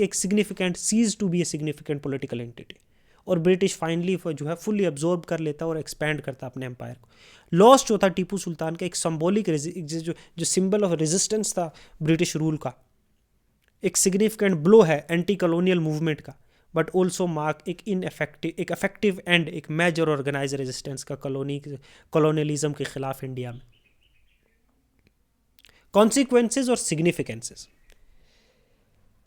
A: एक significant, cease to be a significant political entity, और ब्रिटिश फाइनली जो है फुल्ली अब्जॉर्ब कर लेता और एक्सपैंड करता अपने एम्पायर को। लॉस्ट जो था टीपू सुल्तान का, एक सिंबॉलिक जो सिंबल ऑफ रेजिस्टेंस था ब्रिटिश रूल का, एक सिग्निफिकेंट ब्लो है एंटी कॉलोनियल मूवमेंट का, बट ऑल्सो मार्क एक इफेक्टिव एंड एक मेजर ऑर्गेनाइज रेजिस्टेंस का कॉलोनियलिज्म के खिलाफ इंडिया में। कॉन्सिक्वेंसेज और सिग्निफिकेंसेज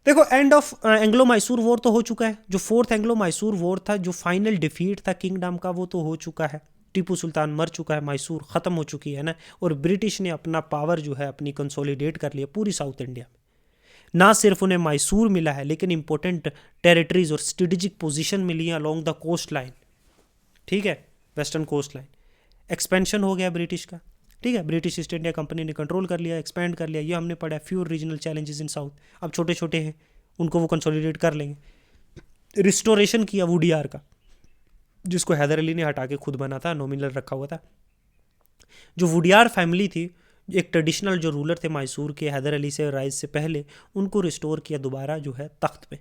A: देखो, end of Anglo Mysore war तो हो चुका है। जो फोर्थ एंग्लो मैसूर वॉर था, जो फाइनल डिफीट था किंगडम का, वो तो हो चुका है। टीपू सुल्तान मर चुका है, मैसूर ख़त्म हो चुकी है ना, और ब्रिटिश ने अपना पावर जो है अपनी कंसोलिडेट कर लिया पूरी साउथ इंडिया में। ना सिर्फ उन्हें मैसूर मिला है, लेकिन इंपॉर्टेंट टेरिटरीज और स्ट्रेटेजिक पोजीशन मिली है अलोंग द कोस्ट लाइन, ठीक है, वेस्टर्न कोस्ट लाइन। एक्सपेंशन हो गया ब्रिटिश का, ठीक है, ब्रिटिश ईस्ट इंडिया कंपनी ने कंट्रोल कर लिया, एक्सपेंड कर लिया। ये हमने पढ़ा, फ्यूर रीजनल चैलेंजेस इन साउथ, अब छोटे छोटे हैं, उनको वो कंसोलिडेट कर लेंगे। रिस्टोरेशन किया वुडियार का, जिसको हैदर अली ने हटा के खुद बना था, नॉमिनल रखा हुआ था। जो वुडियार फैमिली थी, एक ट्रेडिशनल जो रूलर थे मैसूर के हैदर अली से राइज से पहले, उनको रिस्टोर किया दोबारा जो है तख्त पे,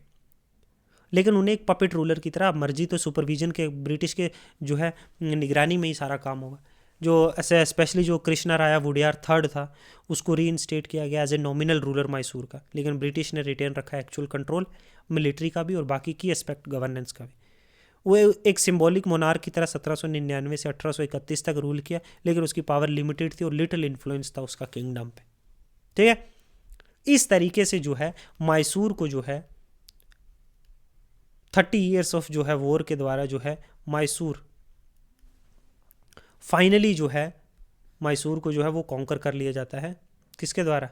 A: लेकिन उन्हें एक पपेट रूलर की तरह, मर्जी तो सुपरविजन के ब्रिटिश के जो है निगरानी में ही सारा काम होगा। जो ऐसे स्पेशली जो कृष्णा राया वुडियार थर्ड था, उसको री इंस्टेट किया गया as a nominal ruler Mysore का, लेकिन ब्रिटिश ने रिटेन रखा एक्चुअल कंट्रोल मिलिट्री का भी और बाकी की एस्पेक्ट गवर्नेंस का भी। वो एक सिंबॉलिक मोनार्क की तरह 1799 से 1831 तक रूल किया, लेकिन उसकी पावर लिमिटेड थी और लिटिल इन्फ्लुएंस था उसका किंगडम पे, ठीक है। इस तरीके से जो है मैसूर को जो है 30 ईयर्स ऑफ जो है वॉर के द्वारा जो है मैसूर फाइनली जो है मैसूर को जो है वो कॉन्कर कर लिया जाता है, किसके द्वारा?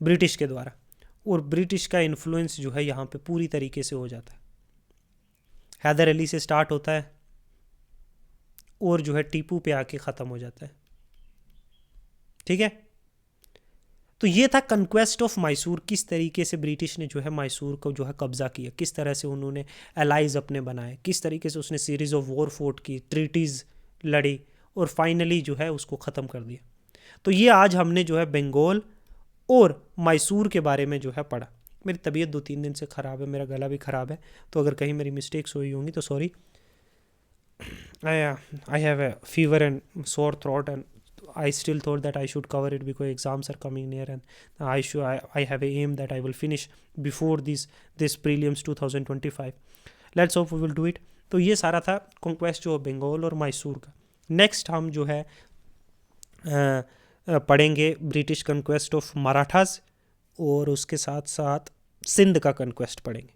A: ब्रिटिश के द्वारा। और ब्रिटिश का इन्फ्लुएंस जो है यहाँ पे पूरी तरीके से हो जाता है, हैदर अली से स्टार्ट होता है और जो है टीपू पे आके ख़त्म हो जाता है, ठीक है। तो ये था कंक्वेस्ट ऑफ मैसूर, किस तरीके से ब्रिटिश ने जो है मैसूर को जो है कब्जा किया, किस तरह से उन्होंने एलाइज अपने बनाए, किस तरीके से उसने सीरीज ऑफ वॉर फोर्ट की, ट्रीटीज़ लड़ी और फाइनली जो है उसको ख़त्म कर दिया। तो ये आज हमने जो है बंगाल और मैसूर के बारे में जो है पढ़ा। मेरी तबीयत 2-3 दिन से ख़राब है, मेरा गला भी ख़राब है, तो अगर कहीं मेरी मिस्टेक्स हुई होंगी तो sorry. I have a fever and sore throat, and I still thought that I should cover it because exams are coming near, and I have a aim that I will finish before this prelims 2025. Let's hope we will do it. तो ये सारा था conquest जो बंगाल और मैसूर का। Next हम जो है पढ़ेंगे ब्रिटिश कॉन्क्वेस्ट ऑफ मराठास, और उसके साथ साथ सिंध का कॉन्क्वेस्ट पढ़ेंगे।